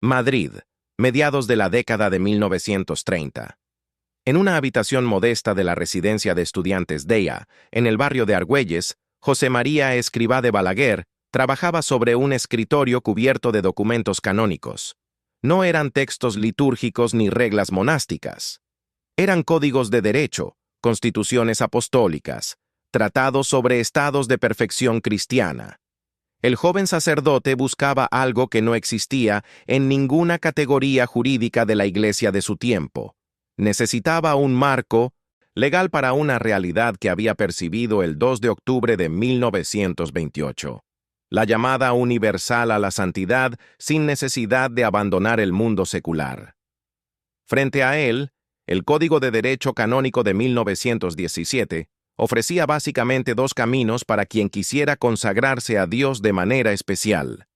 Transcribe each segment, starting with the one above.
Madrid, mediados de la década de 1930. En una habitación modesta de la residencia de estudiantes DEA, en el barrio de Argüelles, José María Escrivá de Balaguer trabajaba sobre un escritorio cubierto de documentos canónicos. No eran textos litúrgicos ni reglas monásticas. Eran códigos de derecho, constituciones apostólicas, tratados sobre estados de perfección cristiana. El joven sacerdote buscaba algo que no existía en ninguna categoría jurídica de la Iglesia de su tiempo. Necesitaba un marco legal para una realidad que había percibido el 2 de octubre de 1928. La llamada universal a la santidad sin necesidad de abandonar el mundo secular. Frente a él, el Código de Derecho Canónico de 1917 ofrecía básicamente dos caminos para quien quisiera consagrarse a Dios de manera especial: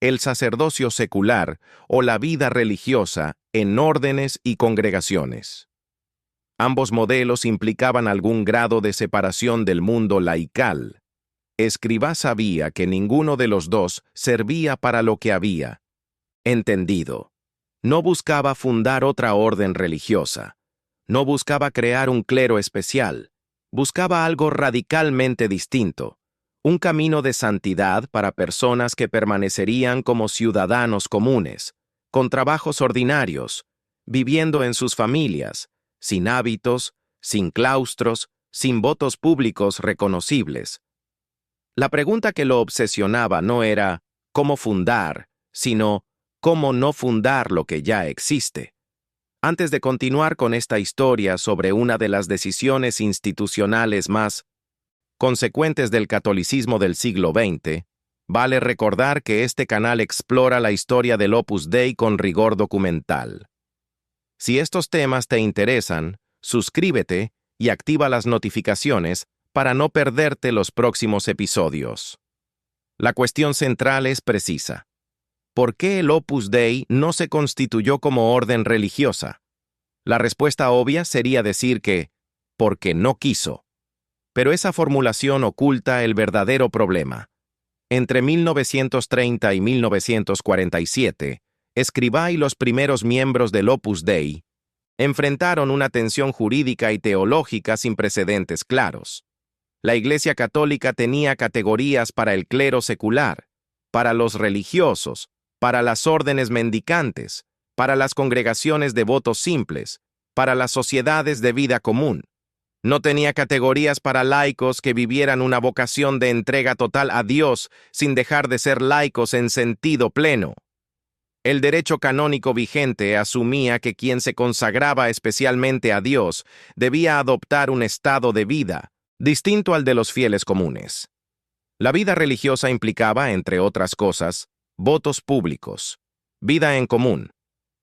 el sacerdocio secular o la vida religiosa en órdenes y congregaciones. Ambos modelos implicaban algún grado de separación del mundo laical. Escrivá sabía que ninguno de los dos servía para lo que había entendido. No buscaba fundar otra orden religiosa. No buscaba crear un clero especial. Buscaba algo radicalmente distinto. Un camino de santidad para personas que permanecerían como ciudadanos comunes, con trabajos ordinarios, viviendo en sus familias, sin hábitos, sin claustros, sin votos públicos reconocibles. La pregunta que lo obsesionaba no era ¿cómo fundar?, sino ¿cómo no fundar lo que ya existe? Antes de continuar con esta historia sobre una de las decisiones institucionales más consecuentes del catolicismo del siglo XX, vale recordar que este canal explora la historia del Opus Dei con rigor documental. Si estos temas te interesan, suscríbete y activa las notificaciones para no perderte los próximos episodios. La cuestión central es precisa. ¿Por qué el Opus Dei no se constituyó como orden religiosa? La respuesta obvia sería decir que, porque no quiso. Pero esa formulación oculta el verdadero problema. Entre 1930 y 1947, Escrivá y los primeros miembros del Opus Dei enfrentaron una tensión jurídica y teológica sin precedentes claros. La Iglesia Católica tenía categorías para el clero secular, para los religiosos, para las órdenes mendicantes, para las congregaciones de votos simples, para las sociedades de vida común. No tenía categorías para laicos que vivieran una vocación de entrega total a Dios sin dejar de ser laicos en sentido pleno. El derecho canónico vigente asumía que quien se consagraba especialmente a Dios debía adoptar un estado de vida distinto al de los fieles comunes. La vida religiosa implicaba, entre otras cosas, votos públicos, vida en común,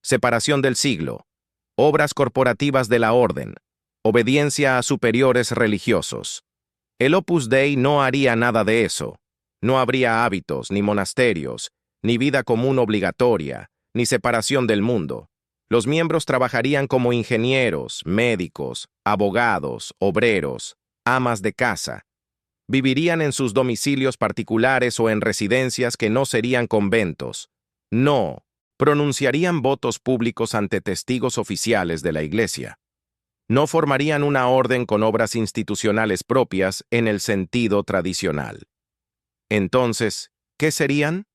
separación del siglo, obras corporativas de la orden, obediencia a superiores religiosos. El Opus Dei no haría nada de eso. No habría hábitos, ni monasterios, ni vida común obligatoria, ni separación del mundo. Los miembros trabajarían como ingenieros, médicos, abogados, obreros, amas de casa. Vivirían en sus domicilios particulares o en residencias que no serían conventos. No, pronunciarían votos públicos ante testigos oficiales de la Iglesia. No formarían una orden con obras institucionales propias en el sentido tradicional. Entonces, ¿qué serían?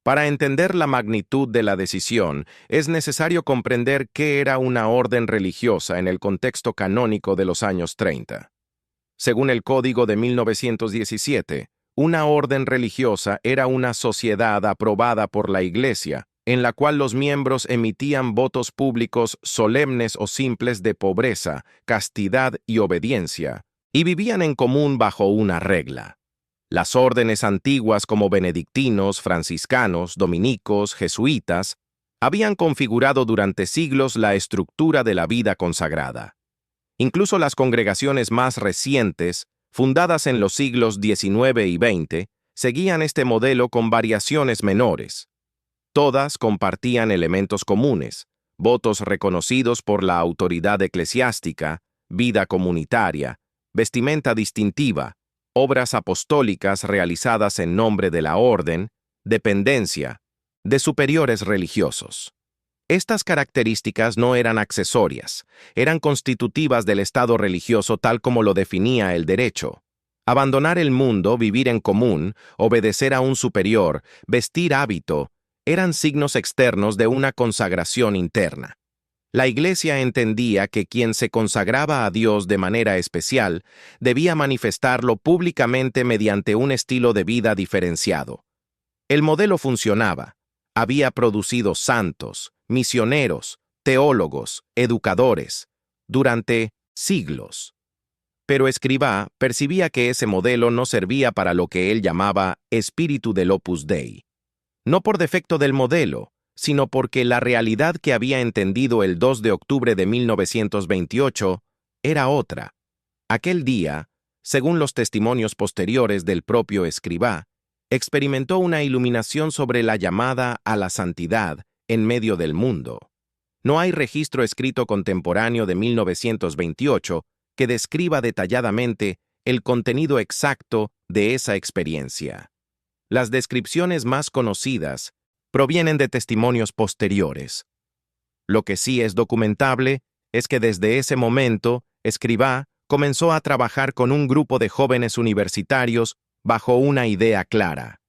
Para entender la magnitud de la decisión, es necesario comprender qué era una orden religiosa en el contexto canónico de los años 30. Según el Código de 1917, una orden religiosa era una sociedad aprobada por la Iglesia, en la cual los miembros emitían votos públicos solemnes o simples de pobreza, castidad y obediencia, y vivían en común bajo una regla. Las órdenes antiguas como benedictinos, franciscanos, dominicos, jesuitas, habían configurado durante siglos la estructura de la vida consagrada. Incluso las congregaciones más recientes, fundadas en los siglos XIX y XX, seguían este modelo con variaciones menores. Todas compartían elementos comunes, votos reconocidos por la autoridad eclesiástica, vida comunitaria, vestimenta distintiva, obras apostólicas realizadas en nombre de la orden, dependencia, de superiores religiosos. Estas características no eran accesorias, eran constitutivas del estado religioso tal como lo definía el derecho. Abandonar el mundo, vivir en común, obedecer a un superior, vestir hábito, eran signos externos de una consagración interna. La Iglesia entendía que quien se consagraba a Dios de manera especial debía manifestarlo públicamente mediante un estilo de vida diferenciado. El modelo funcionaba. Había producido santos, misioneros, teólogos, educadores, durante siglos. Pero Escrivá percibía que ese modelo no servía para lo que él llamaba espíritu del Opus Dei. No por defecto del modelo, sino porque la realidad que había entendido el 2 de octubre de 1928 era otra. Aquel día, según los testimonios posteriores del propio Escrivá, experimentó una iluminación sobre la llamada a la santidad en medio del mundo. No hay registro escrito contemporáneo de 1928 que describa detalladamente el contenido exacto de esa experiencia. Las descripciones más conocidas provienen de testimonios posteriores. Lo que sí es documentable es que desde ese momento, Escrivá comenzó a trabajar con un grupo de jóvenes universitarios bajo una idea clara.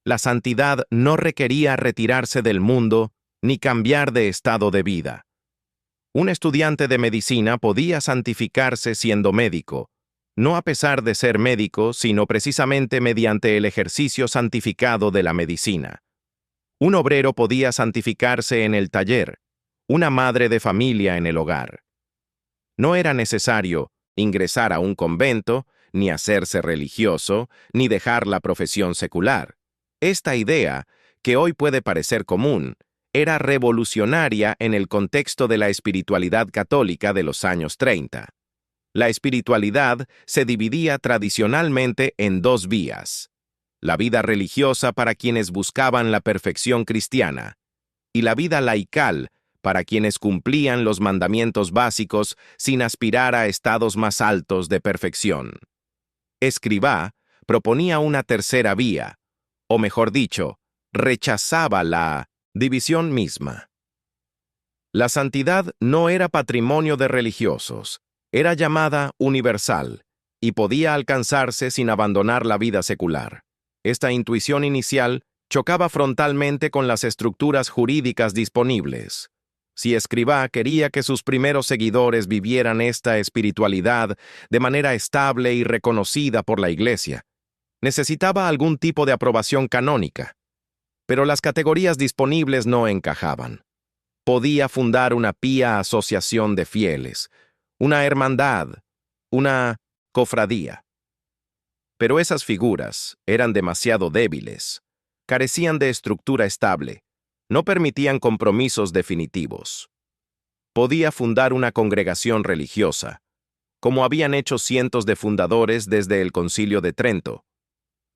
La santidad no requería retirarse del mundo ni cambiar de estado de vida. Un estudiante de medicina podía santificarse siendo médico, no a pesar de ser médico, sino precisamente mediante el ejercicio santificado de la medicina. Un obrero podía santificarse en el taller, una madre de familia en el hogar. No era necesario ingresar a un convento, ni hacerse religioso, ni dejar la profesión secular. Esta idea, que hoy puede parecer común, era revolucionaria en el contexto de la espiritualidad católica de los años 30. La espiritualidad se dividía tradicionalmente en dos vías: la vida religiosa para quienes buscaban la perfección cristiana, y la vida laical para quienes cumplían los mandamientos básicos sin aspirar a estados más altos de perfección. Escrivá proponía una tercera vía, o mejor dicho, rechazaba la división misma. La santidad no era patrimonio de religiosos, era llamada universal, y podía alcanzarse sin abandonar la vida secular. Esta intuición inicial chocaba frontalmente con las estructuras jurídicas disponibles. Si Escrivá quería que sus primeros seguidores vivieran esta espiritualidad de manera estable y reconocida por la Iglesia, necesitaba algún tipo de aprobación canónica. Pero las categorías disponibles no encajaban. Podía fundar una pía asociación de fieles, una hermandad, una cofradía. Pero esas figuras eran demasiado débiles, carecían de estructura estable, no permitían compromisos definitivos. Podía fundar una congregación religiosa, como habían hecho cientos de fundadores desde el Concilio de Trento.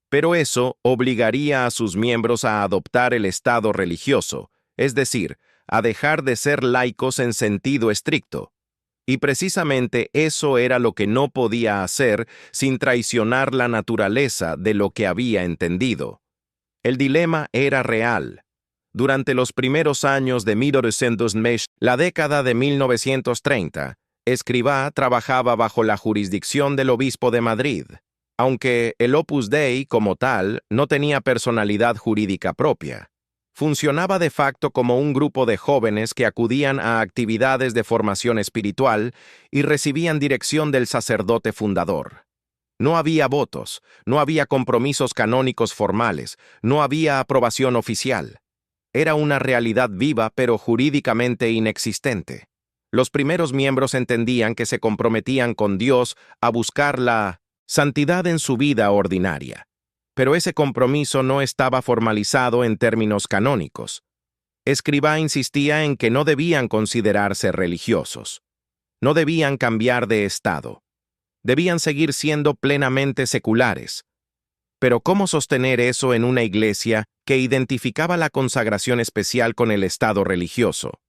Pero eso obligaría a sus miembros a adoptar el estado religioso, es decir, a dejar de ser laicos en sentido estricto. Y precisamente eso era lo que no podía hacer sin traicionar la naturaleza de lo que había entendido. El dilema era real. Durante los primeros años de 1920, la década de 1930, Escrivá trabajaba bajo la jurisdicción del obispo de Madrid, aunque el Opus Dei, como tal, no tenía personalidad jurídica propia. Funcionaba de facto como un grupo de jóvenes que acudían a actividades de formación espiritual y recibían dirección del sacerdote fundador. No había votos, no había compromisos canónicos formales, no había aprobación oficial. Era una realidad viva pero jurídicamente inexistente. Los primeros miembros entendían que se comprometían con Dios a buscar la santidad en su vida ordinaria. Pero ese compromiso no estaba formalizado en términos canónicos. Escrivá insistía en que no debían considerarse religiosos. No debían cambiar de estado. Debían seguir siendo plenamente seculares. Pero ¿cómo sostener eso en una iglesia que identificaba la consagración especial con el estado religioso?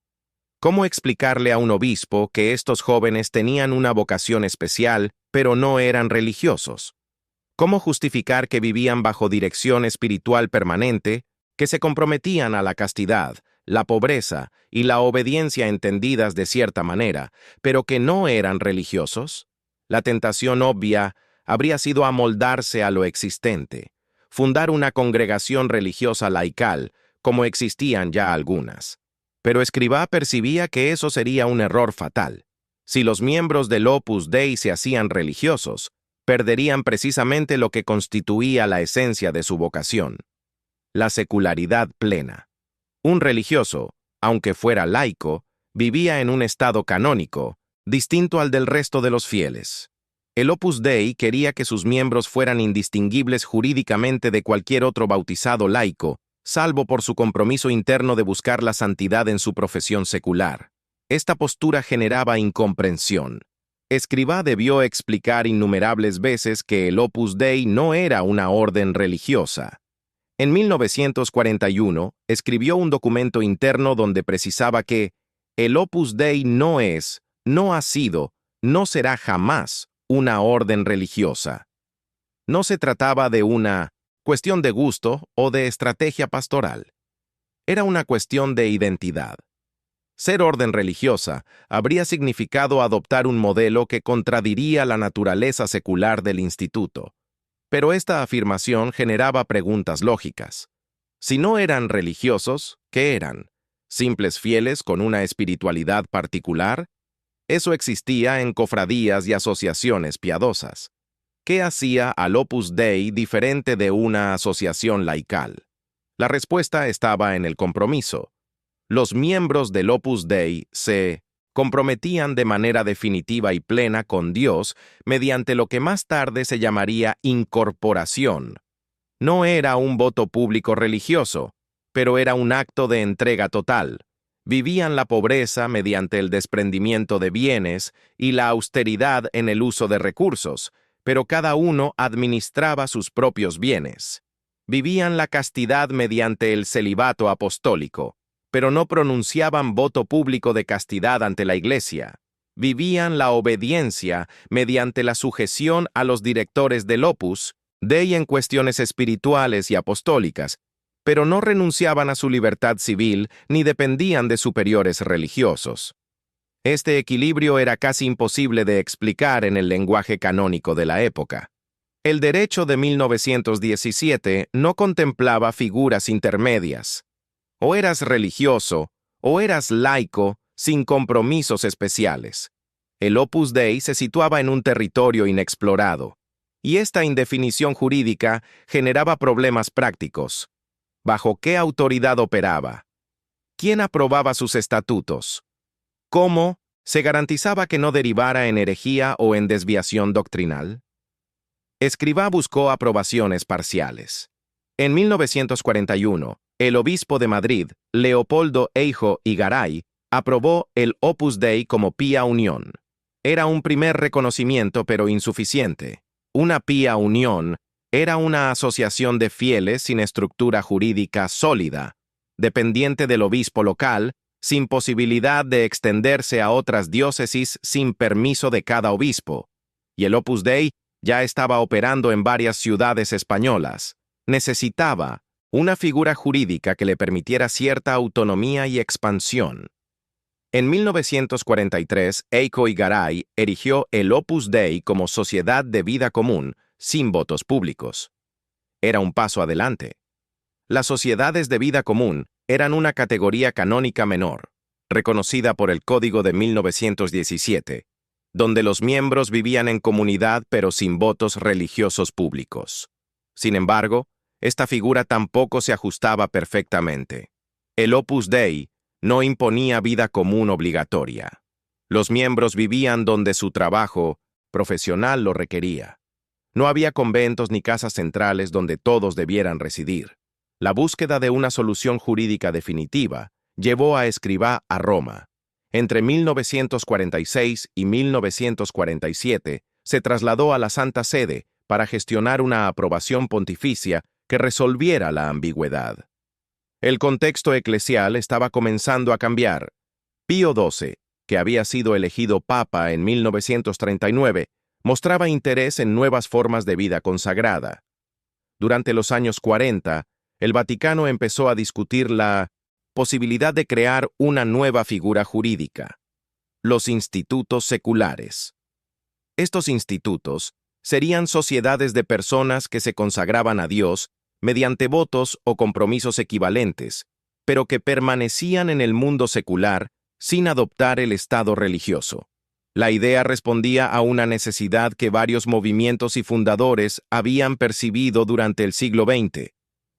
¿Cómo explicarle a un obispo que estos jóvenes tenían una vocación especial, pero no eran religiosos? ¿Cómo justificar que vivían bajo dirección espiritual permanente, que se comprometían a la castidad, la pobreza y la obediencia entendidas de cierta manera, pero que no eran religiosos? La tentación obvia habría sido amoldarse a lo existente, fundar una congregación religiosa laical, como existían ya algunas. Pero Escrivá percibía que eso sería un error fatal. Si los miembros del Opus Dei se hacían religiosos, perderían precisamente lo que constituía la esencia de su vocación: la secularidad plena. Un religioso, aunque fuera laico, vivía en un estado canónico, distinto al del resto de los fieles. El Opus Dei quería que sus miembros fueran indistinguibles jurídicamente de cualquier otro bautizado laico, salvo por su compromiso interno de buscar la santidad en su profesión secular. Esta postura generaba incomprensión. Escrivá debió explicar innumerables veces que el Opus Dei no era una orden religiosa. En 1941, escribió un documento interno donde precisaba que el Opus Dei no es, no ha sido, no será jamás una orden religiosa. No se trataba de una cuestión de gusto o de estrategia pastoral. Era una cuestión de identidad. Ser orden religiosa habría significado adoptar un modelo que contradiría la naturaleza secular del instituto. Pero esta afirmación generaba preguntas lógicas. Si no eran religiosos, ¿qué eran? ¿Simples fieles con una espiritualidad particular? Eso existía en cofradías y asociaciones piadosas. ¿Qué hacía al Opus Dei diferente de una asociación laical? La respuesta estaba en el compromiso. Los miembros del Opus Dei se comprometían de manera definitiva y plena con Dios mediante lo que más tarde se llamaría incorporación. No era un voto público religioso, pero era un acto de entrega total. Vivían la pobreza mediante el desprendimiento de bienes y la austeridad en el uso de recursos, pero cada uno administraba sus propios bienes. Vivían la castidad mediante el celibato apostólico, pero no pronunciaban voto público de castidad ante la Iglesia. Vivían la obediencia mediante la sujeción a los directores del Opus Dei en cuestiones espirituales y apostólicas, pero no renunciaban a su libertad civil ni dependían de superiores religiosos. Este equilibrio era casi imposible de explicar en el lenguaje canónico de la época. El derecho de 1917 no contemplaba figuras intermedias. O eras religioso, o eras laico, sin compromisos especiales. El Opus Dei se situaba en un territorio inexplorado, y esta indefinición jurídica generaba problemas prácticos. ¿Bajo qué autoridad operaba? ¿Quién aprobaba sus estatutos? ¿Cómo se garantizaba que no derivara en herejía o en desviación doctrinal? Escrivá buscó aprobaciones parciales. En 1941, el obispo de Madrid, Leopoldo Eijo y Garay, aprobó el Opus Dei como pía unión. Era un primer reconocimiento, pero insuficiente. Una pía unión era una asociación de fieles sin estructura jurídica sólida, dependiente del obispo local, sin posibilidad de extenderse a otras diócesis sin permiso de cada obispo. Y el Opus Dei ya estaba operando en varias ciudades españolas. Necesitaba una figura jurídica que le permitiera cierta autonomía y expansión. En 1943, Eijo y Garay erigió el Opus Dei como sociedad de vida común, sin votos públicos. Era un paso adelante. Las sociedades de vida común eran una categoría canónica menor, reconocida por el Código de 1917, donde los miembros vivían en comunidad pero sin votos religiosos públicos. Sin embargo, esta figura tampoco se ajustaba perfectamente. El Opus Dei no imponía vida común obligatoria. Los miembros vivían donde su trabajo profesional lo requería. No había conventos ni casas centrales donde todos debieran residir. La búsqueda de una solución jurídica definitiva llevó a Escrivá a Roma. Entre 1946 y 1947 se trasladó a la Santa Sede para gestionar una aprobación pontificia que resolviera la ambigüedad. El contexto eclesial estaba comenzando a cambiar. Pío XII, que había sido elegido papa en 1939, mostraba interés en nuevas formas de vida consagrada. Durante los años 40, el Vaticano empezó a discutir la posibilidad de crear una nueva figura jurídica: los institutos seculares. Estos institutos serían sociedades de personas que se consagraban a Dios mediante votos o compromisos equivalentes, pero que permanecían en el mundo secular sin adoptar el estado religioso. La idea respondía a una necesidad que varios movimientos y fundadores habían percibido durante el siglo XX.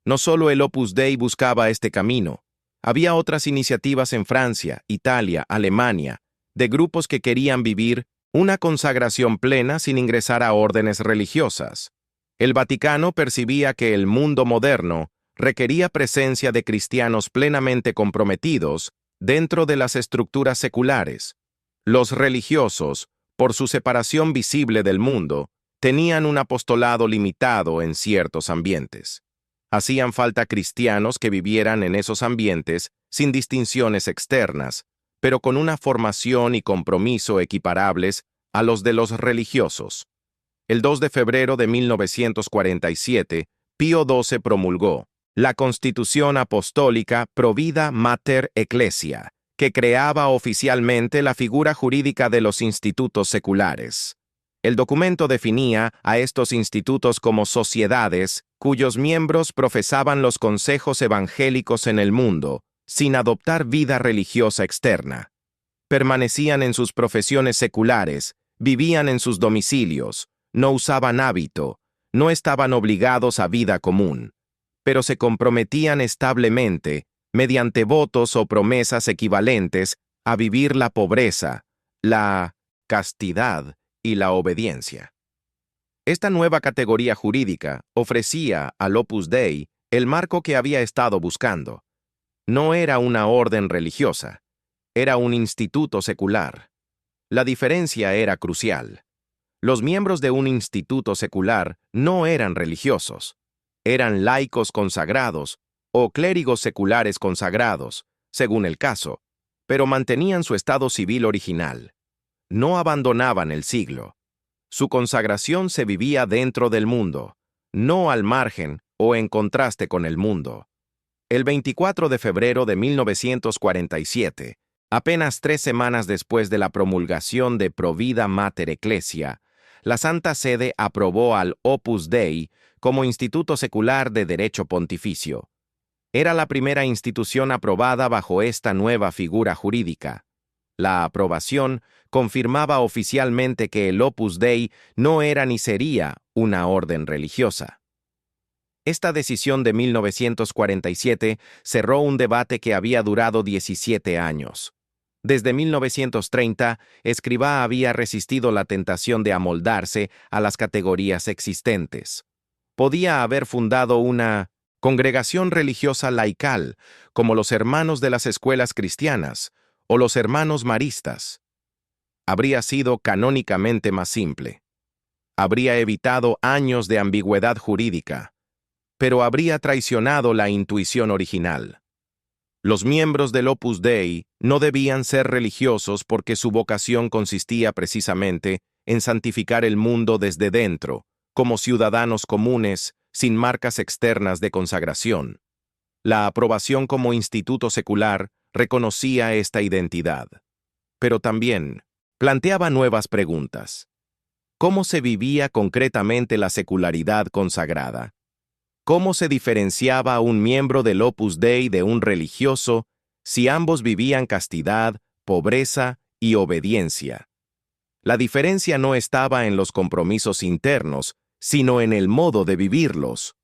No solo el Opus Dei buscaba este camino, había otras iniciativas en Francia, Italia, Alemania, de grupos que querían vivir una consagración plena sin ingresar a órdenes religiosas. El Vaticano percibía que el mundo moderno requería presencia de cristianos plenamente comprometidos dentro de las estructuras seculares. Los religiosos, por su separación visible del mundo, tenían un apostolado limitado en ciertos ambientes. Hacían falta cristianos que vivieran en esos ambientes sin distinciones externas, pero con una formación y compromiso equiparables a los de los religiosos. El 2 de febrero de 1947, Pío XII promulgó la Constitución Apostólica Provida Mater Ecclesia, que creaba oficialmente la figura jurídica de los institutos seculares. El documento definía a estos institutos como sociedades cuyos miembros profesaban los consejos evangélicos en el mundo, sin adoptar vida religiosa externa. Permanecían en sus profesiones seculares, vivían en sus domicilios, no usaban hábito, no estaban obligados a vida común, pero se comprometían establemente, mediante votos o promesas equivalentes, a vivir la pobreza, la castidad y la obediencia. Esta nueva categoría jurídica ofrecía al Opus Dei el marco que había estado buscando. No era una orden religiosa, era un instituto secular. La diferencia era crucial. Los miembros de un instituto secular no eran religiosos, eran laicos consagrados o clérigos seculares consagrados, según el caso, pero mantenían su estado civil original. No abandonaban el siglo. Su consagración se vivía dentro del mundo, no al margen o en contraste con el mundo. El 24 de febrero de 1947, apenas 3 semanas después de la promulgación de Provida Mater Ecclesia, la Santa Sede aprobó al Opus Dei como instituto secular de derecho pontificio. Era la primera institución aprobada bajo esta nueva figura jurídica. La aprobación confirmaba oficialmente que el Opus Dei no era ni sería una orden religiosa. Esta decisión de 1947 cerró un debate que había durado 17 años. Desde 1930, Escrivá había resistido la tentación de amoldarse a las categorías existentes. Podía haber fundado una congregación religiosa laical, como los Hermanos de las Escuelas Cristianas o los Hermanos Maristas. Habría sido canónicamente más simple. Habría evitado años de ambigüedad jurídica, pero habría traicionado la intuición original. Los miembros del Opus Dei no debían ser religiosos porque su vocación consistía precisamente en santificar el mundo desde dentro, como ciudadanos comunes, sin marcas externas de consagración. La aprobación como instituto secular reconocía esta identidad, pero también planteaba nuevas preguntas. ¿Cómo se vivía concretamente la secularidad consagrada? ¿Cómo se diferenciaba a un miembro del Opus Dei de un religioso si ambos vivían castidad, pobreza y obediencia? La diferencia no estaba en los compromisos internos, sino en el modo de vivirlos.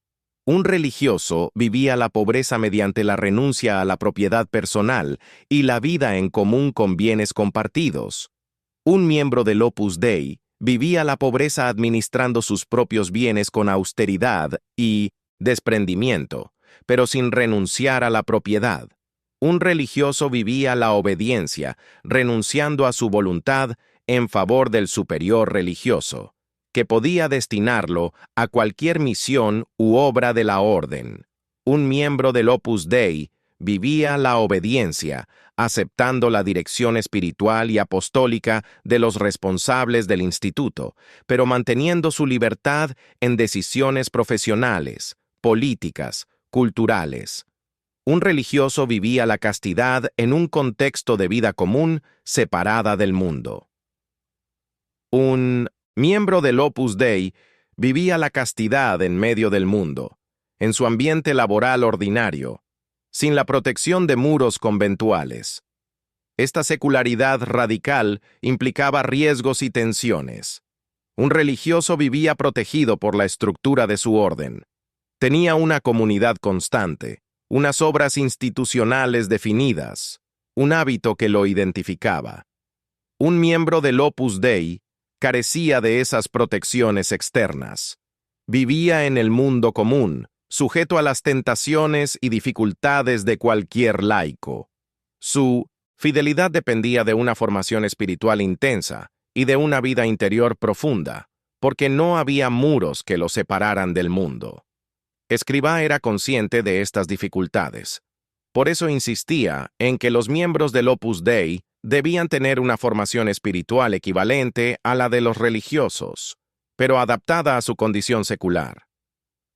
Un religioso vivía la pobreza mediante la renuncia a la propiedad personal y la vida en común con bienes compartidos. Un miembro del Opus Dei vivía la pobreza administrando sus propios bienes con austeridad y desprendimiento, pero sin renunciar a la propiedad. Un religioso vivía la obediencia, renunciando a su voluntad en favor del superior religioso, que podía destinarlo a cualquier misión u obra de la orden. Un miembro del Opus Dei vivía la obediencia, aceptando la dirección espiritual y apostólica de los responsables del instituto, pero manteniendo su libertad en decisiones profesionales, políticas, culturales. Un religioso vivía la castidad en un contexto de vida común separada del mundo. Un miembro del Opus Dei vivía la castidad en medio del mundo, en su ambiente laboral ordinario, sin la protección de muros conventuales. Esta secularidad radical implicaba riesgos y tensiones. Un religioso vivía protegido por la estructura de su orden. Tenía una comunidad constante, unas obras institucionales definidas, un hábito que lo identificaba. Un miembro del Opus Dei carecía de esas protecciones externas. Vivía en el mundo común, sujeto a las tentaciones y dificultades de cualquier laico. Su fidelidad dependía de una formación espiritual intensa y de una vida interior profunda, porque no había muros que lo separaran del mundo. Escrivá era consciente de estas dificultades. Por eso insistía en que los miembros del Opus Dei debían tener una formación espiritual equivalente a la de los religiosos, pero adaptada a su condición secular.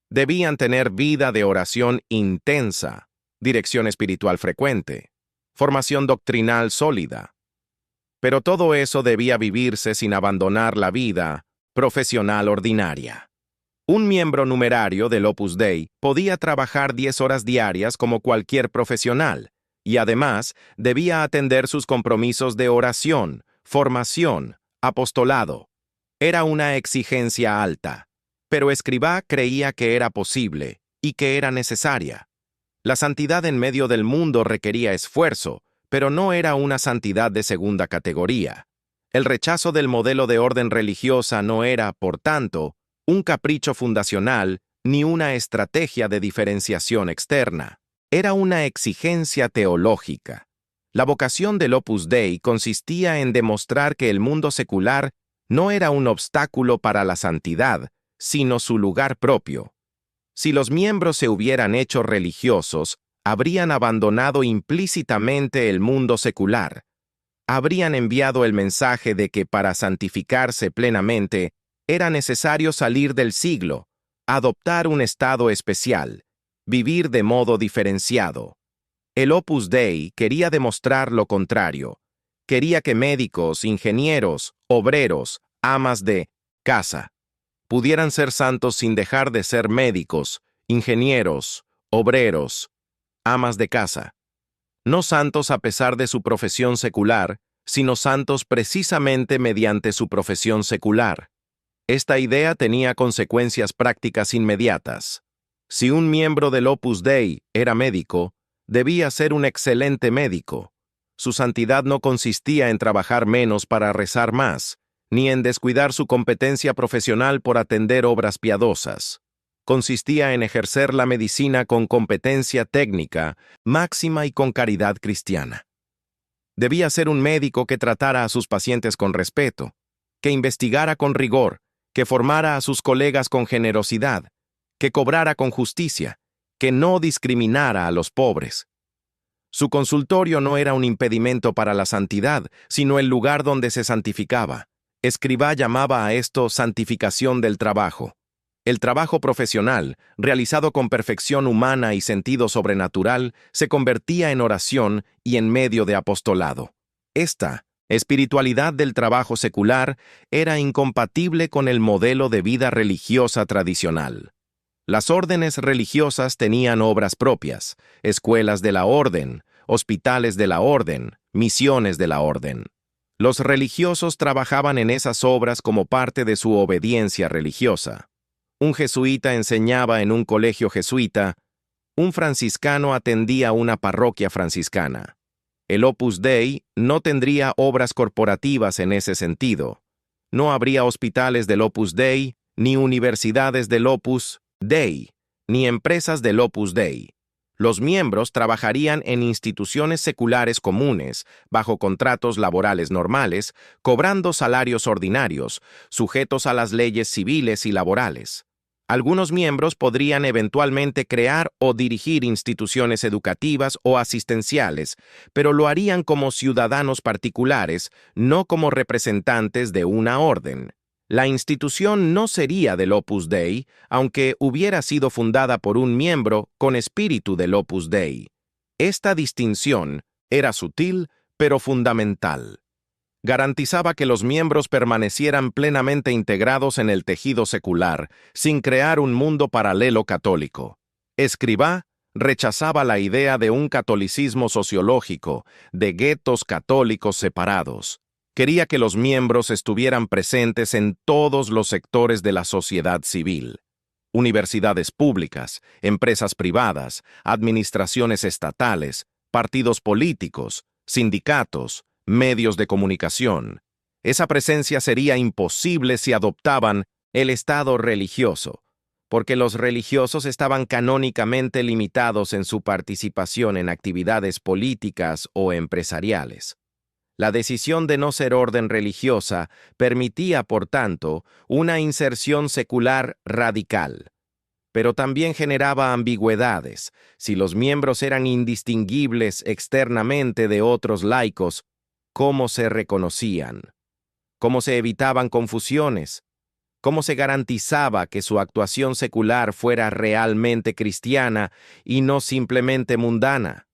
Debían tener vida de oración intensa, dirección espiritual frecuente, formación doctrinal sólida. Pero todo eso debía vivirse sin abandonar la vida profesional ordinaria. Un miembro numerario del Opus Dei podía trabajar 10 horas diarias como cualquier profesional, y además debía atender sus compromisos de oración, formación, apostolado. Era una exigencia alta, pero Escrivá creía que era posible y que era necesaria. La santidad en medio del mundo requería esfuerzo, pero no era una santidad de segunda categoría. El rechazo del modelo de orden religiosa no era, por tanto, un capricho fundacional ni una estrategia de diferenciación externa. Era una exigencia teológica. La vocación del Opus Dei consistía en demostrar que el mundo secular no era un obstáculo para la santidad, sino su lugar propio. Si los miembros se hubieran hecho religiosos, habrían abandonado implícitamente el mundo secular. Habrían enviado el mensaje de que para santificarse plenamente era necesario salir del siglo, adoptar un estado especial, vivir de modo diferenciado. El Opus Dei quería demostrar lo contrario. Quería que médicos, ingenieros, obreros, amas de casa, pudieran ser santos sin dejar de ser médicos, ingenieros, obreros, amas de casa. No santos a pesar de su profesión secular, sino santos precisamente mediante su profesión secular. Esta idea tenía consecuencias prácticas inmediatas. Si un miembro del Opus Dei era médico, debía ser un excelente médico. Su santidad no consistía en trabajar menos para rezar más, ni en descuidar su competencia profesional por atender obras piadosas. Consistía en ejercer la medicina con competencia técnica máxima y con caridad cristiana. Debía ser un médico que tratara a sus pacientes con respeto, que investigara con rigor, que formara a sus colegas con generosidad, que cobrara con justicia, que no discriminara a los pobres. Su consultorio no era un impedimento para la santidad, sino el lugar donde se santificaba. Escrivá llamaba a esto santificación del trabajo. El trabajo profesional, realizado con perfección humana y sentido sobrenatural, se convertía en oración y en medio de apostolado. Esta espiritualidad del trabajo secular era incompatible con el modelo de vida religiosa tradicional. Las órdenes religiosas tenían obras propias, escuelas de la orden, hospitales de la orden, misiones de la orden. Los religiosos trabajaban en esas obras como parte de su obediencia religiosa. Un jesuita enseñaba en un colegio jesuita, un franciscano atendía una parroquia franciscana. El Opus Dei no tendría obras corporativas en ese sentido. No habría hospitales del Opus Dei, ni universidades del Opus Dei, ni empresas del Opus Dei. Los miembros trabajarían en instituciones seculares comunes, bajo contratos laborales normales, cobrando salarios ordinarios, sujetos a las leyes civiles y laborales. Algunos miembros podrían eventualmente crear o dirigir instituciones educativas o asistenciales, pero lo harían como ciudadanos particulares, no como representantes de una orden. La institución no sería del Opus Dei, aunque hubiera sido fundada por un miembro con espíritu del Opus Dei. Esta distinción era sutil, pero fundamental. Garantizaba que los miembros permanecieran plenamente integrados en el tejido secular, sin crear un mundo paralelo católico. Escrivá rechazaba la idea de un catolicismo sociológico, de guetos católicos separados. Quería que los miembros estuvieran presentes en todos los sectores de la sociedad civil. Universidades públicas, empresas privadas, administraciones estatales, partidos políticos, sindicatos, medios de comunicación. Esa presencia sería imposible si adoptaban el Estado religioso, porque los religiosos estaban canónicamente limitados en su participación en actividades políticas o empresariales. La decisión de no ser orden religiosa permitía, por tanto, una inserción secular radical. Pero también generaba ambigüedades. Si los miembros eran indistinguibles externamente de otros laicos, ¿cómo se reconocían? ¿Cómo se evitaban confusiones? ¿Cómo se garantizaba que su actuación secular fuera realmente cristiana y no simplemente mundana?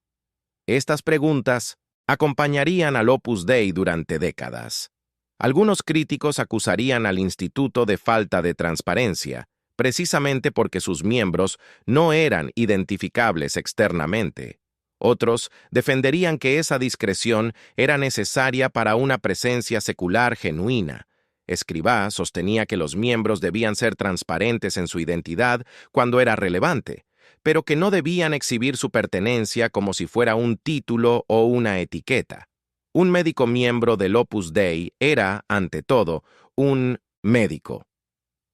Estas preguntas acompañarían al Opus Dei durante décadas. Algunos críticos acusarían al instituto de falta de transparencia, precisamente porque sus miembros no eran identificables externamente. Otros defenderían que esa discreción era necesaria para una presencia secular genuina. Escrivá sostenía que los miembros debían ser transparentes en su identidad cuando era relevante, pero que no debían exhibir su pertenencia como si fuera un título o una etiqueta. Un médico miembro del Opus Dei era, ante todo, un médico.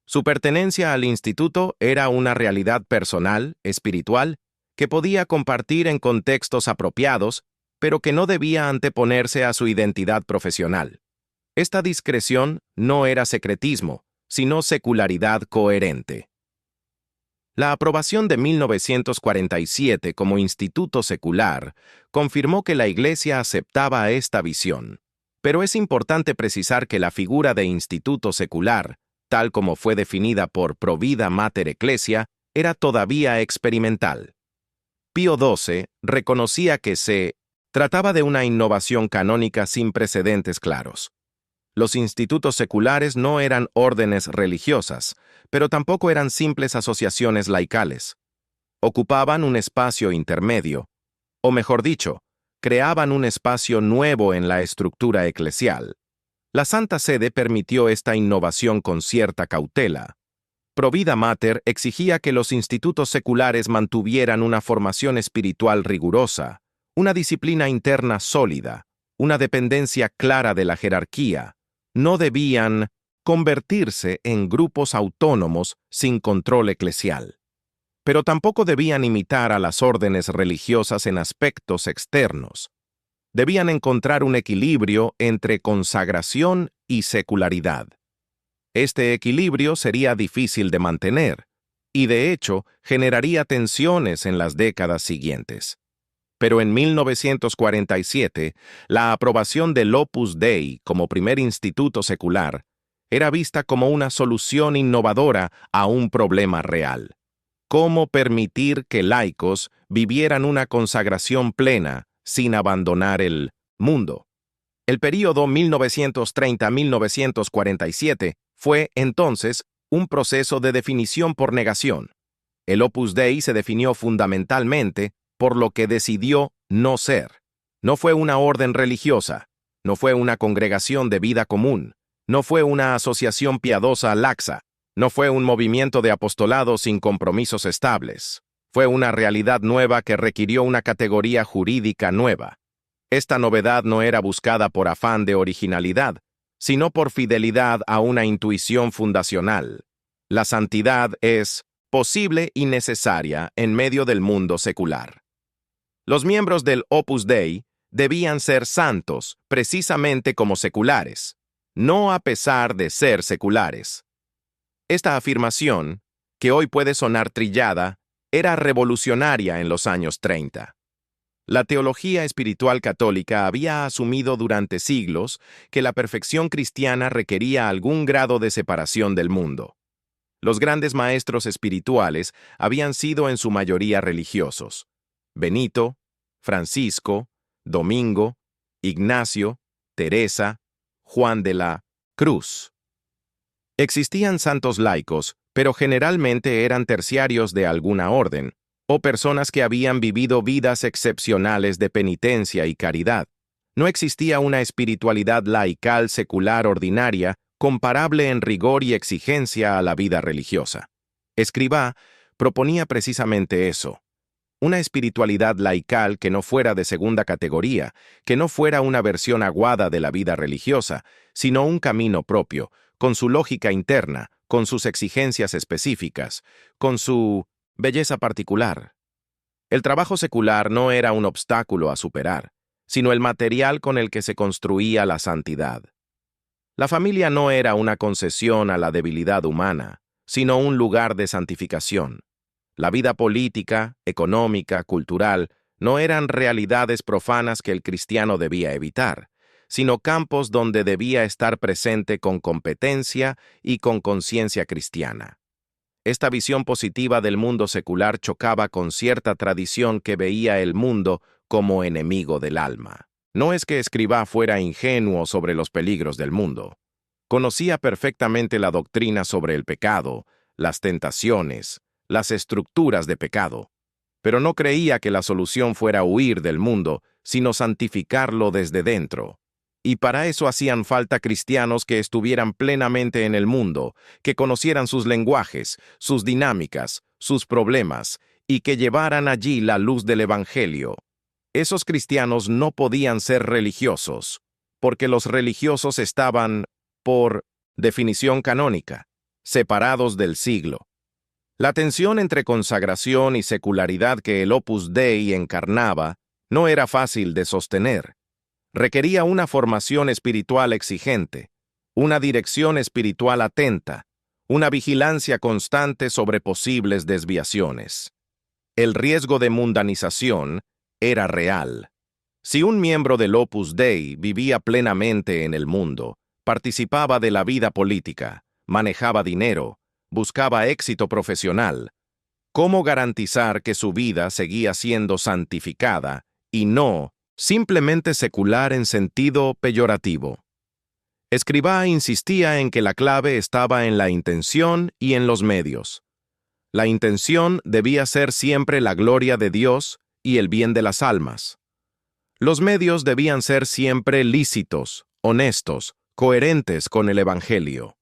Su pertenencia al instituto era una realidad personal, espiritual, que podía compartir en contextos apropiados, pero que no debía anteponerse a su identidad profesional. Esta discreción no era secretismo, sino secularidad coherente. La aprobación de 1947 como instituto secular confirmó que la Iglesia aceptaba esta visión. Pero es importante precisar que la figura de instituto secular, tal como fue definida por Provida Mater Ecclesia, era todavía experimental. Pío XII reconocía que se trataba de una innovación canónica sin precedentes claros. Los institutos seculares no eran órdenes religiosas, pero tampoco eran simples asociaciones laicales. Ocupaban un espacio intermedio, o mejor dicho, creaban un espacio nuevo en la estructura eclesial. La Santa Sede permitió esta innovación con cierta cautela. Provida Mater exigía que los institutos seculares mantuvieran una formación espiritual rigurosa, una disciplina interna sólida, una dependencia clara de la jerarquía. No debían convertirse en grupos autónomos sin control eclesial. Pero tampoco debían imitar a las órdenes religiosas en aspectos externos. Debían encontrar un equilibrio entre consagración y secularidad. Este equilibrio sería difícil de mantener, y de hecho generaría tensiones en las décadas siguientes. Pero en 1947, la aprobación del Opus Dei como primer instituto secular era vista como una solución innovadora a un problema real. ¿Cómo permitir que laicos vivieran una consagración plena sin abandonar el mundo? El período 1930-1947 fue, entonces, un proceso de definición por negación. El Opus Dei se definió fundamentalmente por lo que decidió no ser. No fue una orden religiosa, no fue una congregación de vida común, no fue una asociación piadosa laxa, no fue un movimiento de apostolado sin compromisos estables. Fue una realidad nueva que requirió una categoría jurídica nueva. Esta novedad no era buscada por afán de originalidad, sino por fidelidad a una intuición fundacional. La santidad es posible y necesaria en medio del mundo secular. Los miembros del Opus Dei debían ser santos, precisamente como seculares, no a pesar de ser seculares. Esta afirmación, que hoy puede sonar trillada, era revolucionaria en los años 30. La teología espiritual católica había asumido durante siglos que la perfección cristiana requería algún grado de separación del mundo. Los grandes maestros espirituales habían sido en su mayoría religiosos: Benito, Francisco, Domingo, Ignacio, Teresa, Juan de la Cruz. Existían santos laicos, pero generalmente eran terciarios de alguna orden, o personas que habían vivido vidas excepcionales de penitencia y caridad. No existía una espiritualidad laical secular ordinaria comparable en rigor y exigencia a la vida religiosa. Escrivá proponía precisamente eso: una espiritualidad laical que no fuera de segunda categoría, que no fuera una versión aguada de la vida religiosa, sino un camino propio, con su lógica interna, con sus exigencias específicas, con su belleza particular. El trabajo secular no era un obstáculo a superar, sino el material con el que se construía la santidad. La familia no era una concesión a la debilidad humana, sino un lugar de santificación. La vida política, económica, cultural, no eran realidades profanas que el cristiano debía evitar, sino campos donde debía estar presente con competencia y con conciencia cristiana. Esta visión positiva del mundo secular chocaba con cierta tradición que veía el mundo como enemigo del alma. No es que Escrivá fuera ingenuo sobre los peligros del mundo. Conocía perfectamente la doctrina sobre el pecado, las tentaciones, las estructuras de pecado, pero no creía que la solución fuera huir del mundo, sino santificarlo desde dentro. Y para eso hacían falta cristianos que estuvieran plenamente en el mundo, que conocieran sus lenguajes, sus dinámicas, sus problemas, y que llevaran allí la luz del Evangelio. Esos cristianos no podían ser religiosos, porque los religiosos estaban, por definición canónica, separados del siglo. La tensión entre consagración y secularidad que el Opus Dei encarnaba no era fácil de sostener. Requería una formación espiritual exigente, una dirección espiritual atenta, una vigilancia constante sobre posibles desviaciones. El riesgo de mundanización era real. Si un miembro del Opus Dei vivía plenamente en el mundo, participaba de la vida política, manejaba dinero, buscaba éxito profesional, ¿cómo garantizar que su vida seguía siendo santificada y no simplemente secular en sentido peyorativo? Escrivá insistía en que la clave estaba en la intención y en los medios. La intención debía ser siempre la gloria de Dios y el bien de las almas. Los medios debían ser siempre lícitos, honestos, coherentes con el Evangelio.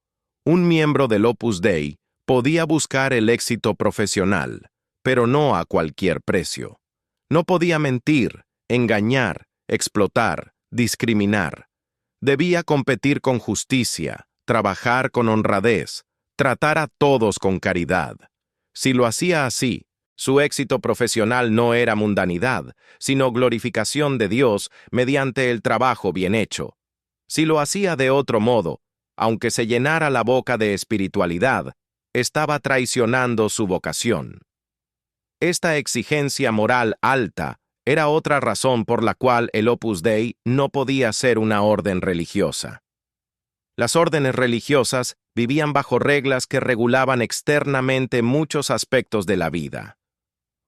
Un miembro del Opus Dei podía buscar el éxito profesional, pero no a cualquier precio. No podía mentir, engañar, explotar, discriminar. Debía competir con justicia, trabajar con honradez, tratar a todos con caridad. Si lo hacía así, su éxito profesional no era mundanidad, sino glorificación de Dios mediante el trabajo bien hecho. Si lo hacía de otro modo, aunque se llenara la boca de espiritualidad, estaba traicionando su vocación. Esta exigencia moral alta era otra razón por la cual el Opus Dei no podía ser una orden religiosa. Las órdenes religiosas vivían bajo reglas que regulaban externamente muchos aspectos de la vida: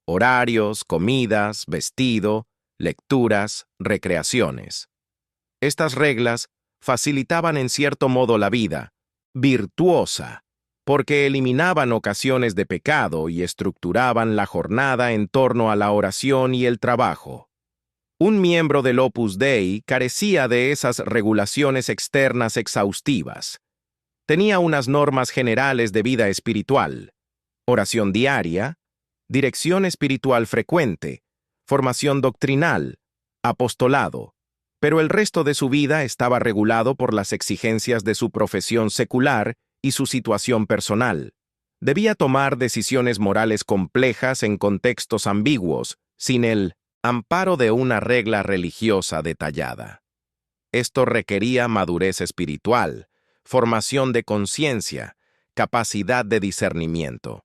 horarios, comidas, vestido, lecturas, recreaciones. Estas reglas facilitaban en cierto modo la vida, virtuosa, porque eliminaban ocasiones de pecado y estructuraban la jornada en torno a la oración y el trabajo. Un miembro del Opus Dei carecía de esas regulaciones externas exhaustivas. Tenía unas normas generales de vida espiritual: oración diaria, dirección espiritual frecuente, formación doctrinal, apostolado. Pero el resto de su vida estaba regulado por las exigencias de su profesión secular y su situación personal. Debía tomar decisiones morales complejas en contextos ambiguos, sin el amparo de una regla religiosa detallada. Esto requería madurez espiritual, formación de conciencia, capacidad de discernimiento.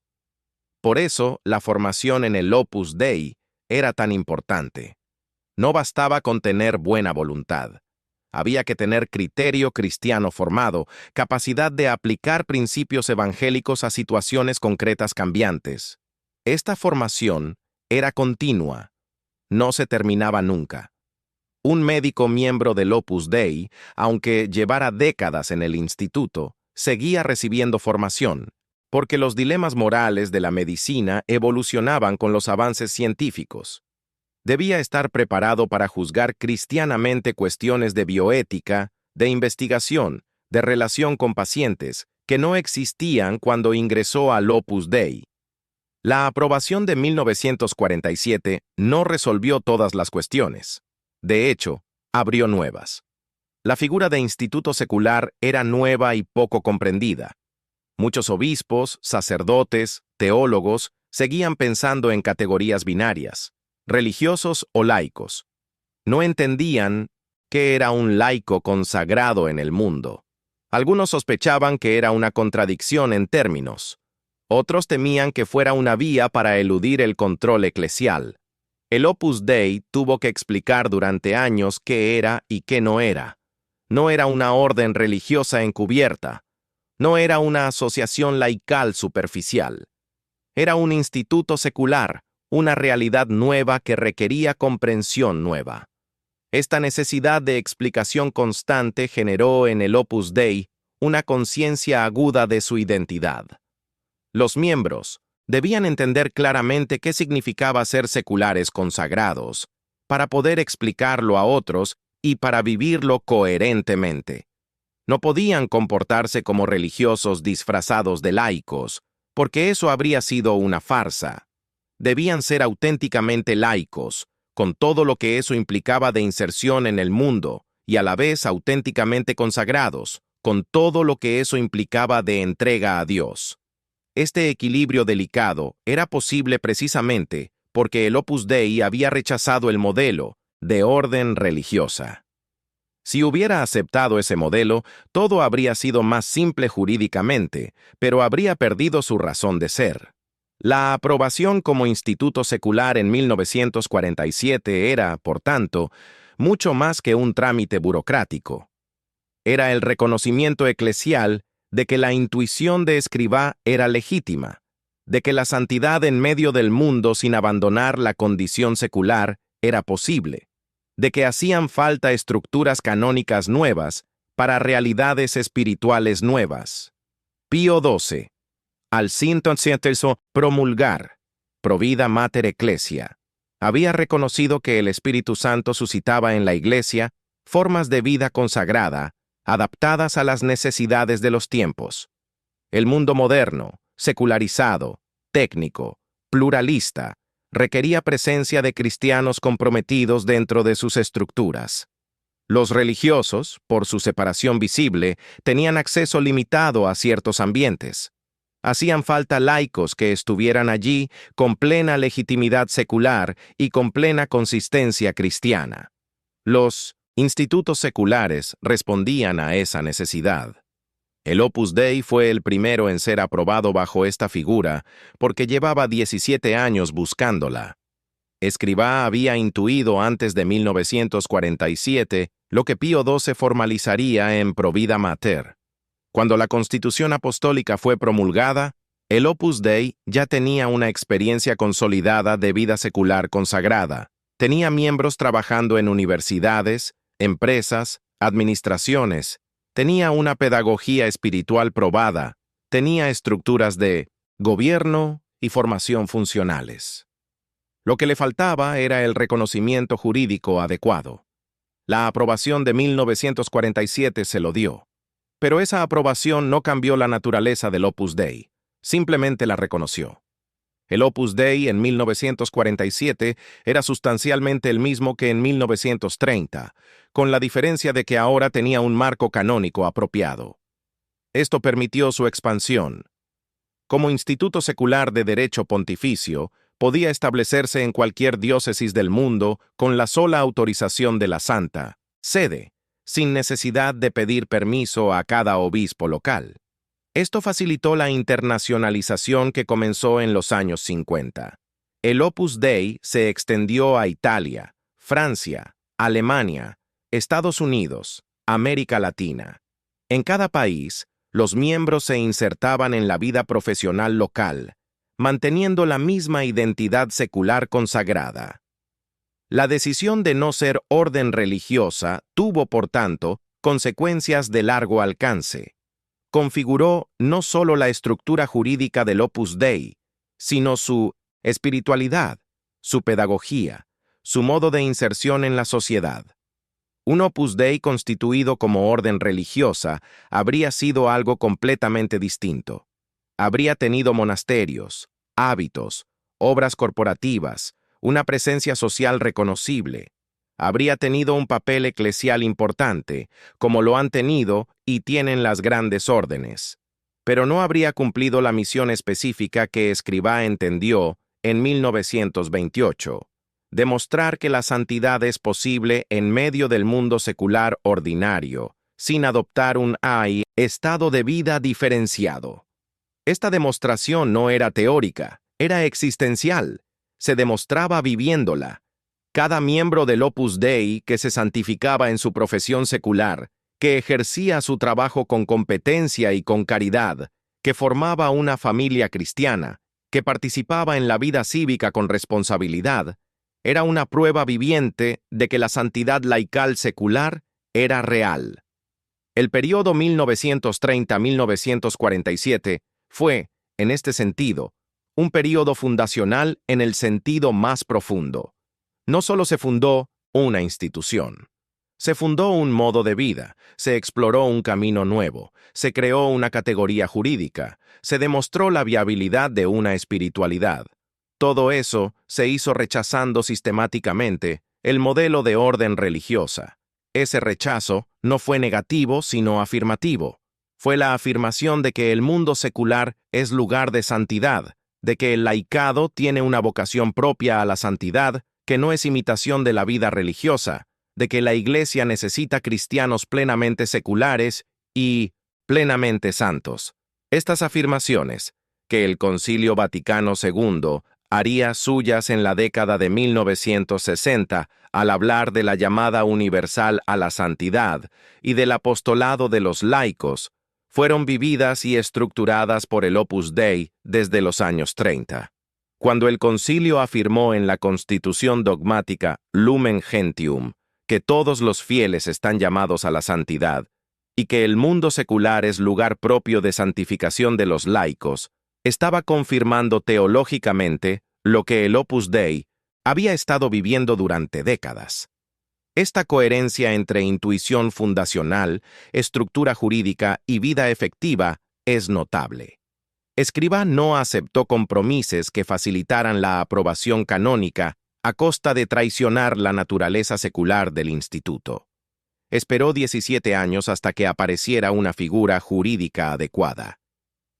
Por eso, la formación en el Opus Dei era tan importante. No bastaba con tener buena voluntad. Había que tener criterio cristiano formado, capacidad de aplicar principios evangélicos a situaciones concretas cambiantes. Esta formación era continua, no se terminaba nunca. Un médico miembro del Opus Dei, aunque llevara décadas en el instituto, seguía recibiendo formación, porque los dilemas morales de la medicina evolucionaban con los avances científicos. Debía estar preparado para juzgar cristianamente cuestiones de bioética, de investigación, de relación con pacientes, que no existían cuando ingresó al Opus Dei. La aprobación de 1947 no resolvió todas las cuestiones. De hecho, abrió nuevas. La figura de instituto secular era nueva y poco comprendida. Muchos obispos, sacerdotes, teólogos seguían pensando en categorías binarias, religiosos o laicos. No entendían qué era un laico consagrado en el mundo. Algunos sospechaban que era una contradicción en términos. Otros temían que fuera una vía para eludir el control eclesial. El Opus Dei tuvo que explicar durante años qué era y qué no era. No era una orden religiosa encubierta. No era una asociación laical superficial. Era un instituto secular, una realidad nueva que requería comprensión nueva. Esta necesidad de explicación constante generó en el Opus Dei una conciencia aguda de su identidad. Los miembros debían entender claramente qué significaba ser seculares consagrados, para poder explicarlo a otros y para vivirlo coherentemente. No podían comportarse como religiosos disfrazados de laicos, porque eso habría sido una farsa. Debían ser auténticamente laicos, con todo lo que eso implicaba de inserción en el mundo, y a la vez auténticamente consagrados, con todo lo que eso implicaba de entrega a Dios. Este equilibrio delicado era posible precisamente porque el Opus Dei había rechazado el modelo de orden religiosa. Si hubiera aceptado ese modelo, todo habría sido más simple jurídicamente, pero habría perdido su razón de ser. La aprobación como instituto secular en 1947 era, por tanto, mucho más que un trámite burocrático. Era el reconocimiento eclesial de que la intuición de Escrivá era legítima, de que la santidad en medio del mundo sin abandonar la condición secular era posible, de que hacían falta estructuras canónicas nuevas para realidades espirituales nuevas. Pío XII, al sintonsienterso promulgar, Provida Mater Ecclesia, había reconocido que el Espíritu Santo suscitaba en la Iglesia formas de vida consagrada, adaptadas a las necesidades de los tiempos. El mundo moderno, secularizado, técnico, pluralista, requería presencia de cristianos comprometidos dentro de sus estructuras. Los religiosos, por su separación visible, tenían acceso limitado a ciertos ambientes. Hacían falta laicos que estuvieran allí con plena legitimidad secular y con plena consistencia cristiana. Los institutos seculares respondían a esa necesidad. El Opus Dei fue el primero en ser aprobado bajo esta figura porque llevaba 17 años buscándola. Escrivá había intuido antes de 1947 lo que Pío XII formalizaría en Provida Mater. Cuando la Constitución Apostólica fue promulgada, el Opus Dei ya tenía una experiencia consolidada de vida secular consagrada. Tenía miembros trabajando en universidades, empresas, administraciones. Tenía una pedagogía espiritual probada. Tenía estructuras de gobierno y formación funcionales. Lo que le faltaba era el reconocimiento jurídico adecuado. La aprobación de 1947 se lo dio. Pero esa aprobación no cambió la naturaleza del Opus Dei, simplemente la reconoció. El Opus Dei en 1947 era sustancialmente el mismo que en 1930, con la diferencia de que ahora tenía un marco canónico apropiado. Esto permitió su expansión. Como instituto secular de derecho pontificio, podía establecerse en cualquier diócesis del mundo con la sola autorización de la Santa Sede, sin necesidad de pedir permiso a cada obispo local. Esto facilitó la internacionalización que comenzó en los años 50. El Opus Dei se extendió a Italia, Francia, Alemania, Estados Unidos, América Latina. En cada país, los miembros se insertaban en la vida profesional local, manteniendo la misma identidad secular consagrada. La decisión de no ser orden religiosa tuvo, por tanto, consecuencias de largo alcance. Configuró no solo la estructura jurídica del Opus Dei, sino su espiritualidad, su pedagogía, su modo de inserción en la sociedad. Un Opus Dei constituido como orden religiosa habría sido algo completamente distinto. Habría tenido monasterios, hábitos, obras corporativas, una presencia social reconocible. Habría tenido un papel eclesial importante, como lo han tenido y tienen las grandes órdenes. Pero no habría cumplido la misión específica que Escrivá entendió en 1928. Demostrar que la santidad es posible en medio del mundo secular ordinario, sin adoptar un estado de vida diferenciado. Esta demostración no era teórica, era existencial. Se demostraba viviéndola. Cada miembro del Opus Dei que se santificaba en su profesión secular, que ejercía su trabajo con competencia y con caridad, que formaba una familia cristiana, que participaba en la vida cívica con responsabilidad, era una prueba viviente de que la santidad laical secular era real. El período 1930-1947 fue, en este sentido, un período fundacional en el sentido más profundo. No solo se fundó una institución. Se fundó un modo de vida, se exploró un camino nuevo, se creó una categoría jurídica, se demostró la viabilidad de una espiritualidad. Todo eso se hizo rechazando sistemáticamente el modelo de orden religiosa. Ese rechazo no fue negativo, sino afirmativo. Fue la afirmación de que el mundo secular es lugar de santidad, de que el laicado tiene una vocación propia a la santidad, que no es imitación de la vida religiosa, de que la Iglesia necesita cristianos plenamente seculares y plenamente santos. Estas afirmaciones, que el Concilio Vaticano II haría suyas en la década de 1960 al hablar de la llamada universal a la santidad y del apostolado de los laicos, fueron vividas y estructuradas por el Opus Dei desde los años 30. Cuando el concilio afirmó en la Constitución dogmática Lumen Gentium que todos los fieles están llamados a la santidad y que el mundo secular es lugar propio de santificación de los laicos, estaba confirmando teológicamente lo que el Opus Dei había estado viviendo durante décadas. Esta coherencia entre intuición fundacional, estructura jurídica y vida efectiva es notable. Escrivá no aceptó compromisos que facilitaran la aprobación canónica a costa de traicionar la naturaleza secular del instituto. Esperó 17 años hasta que apareciera una figura jurídica adecuada.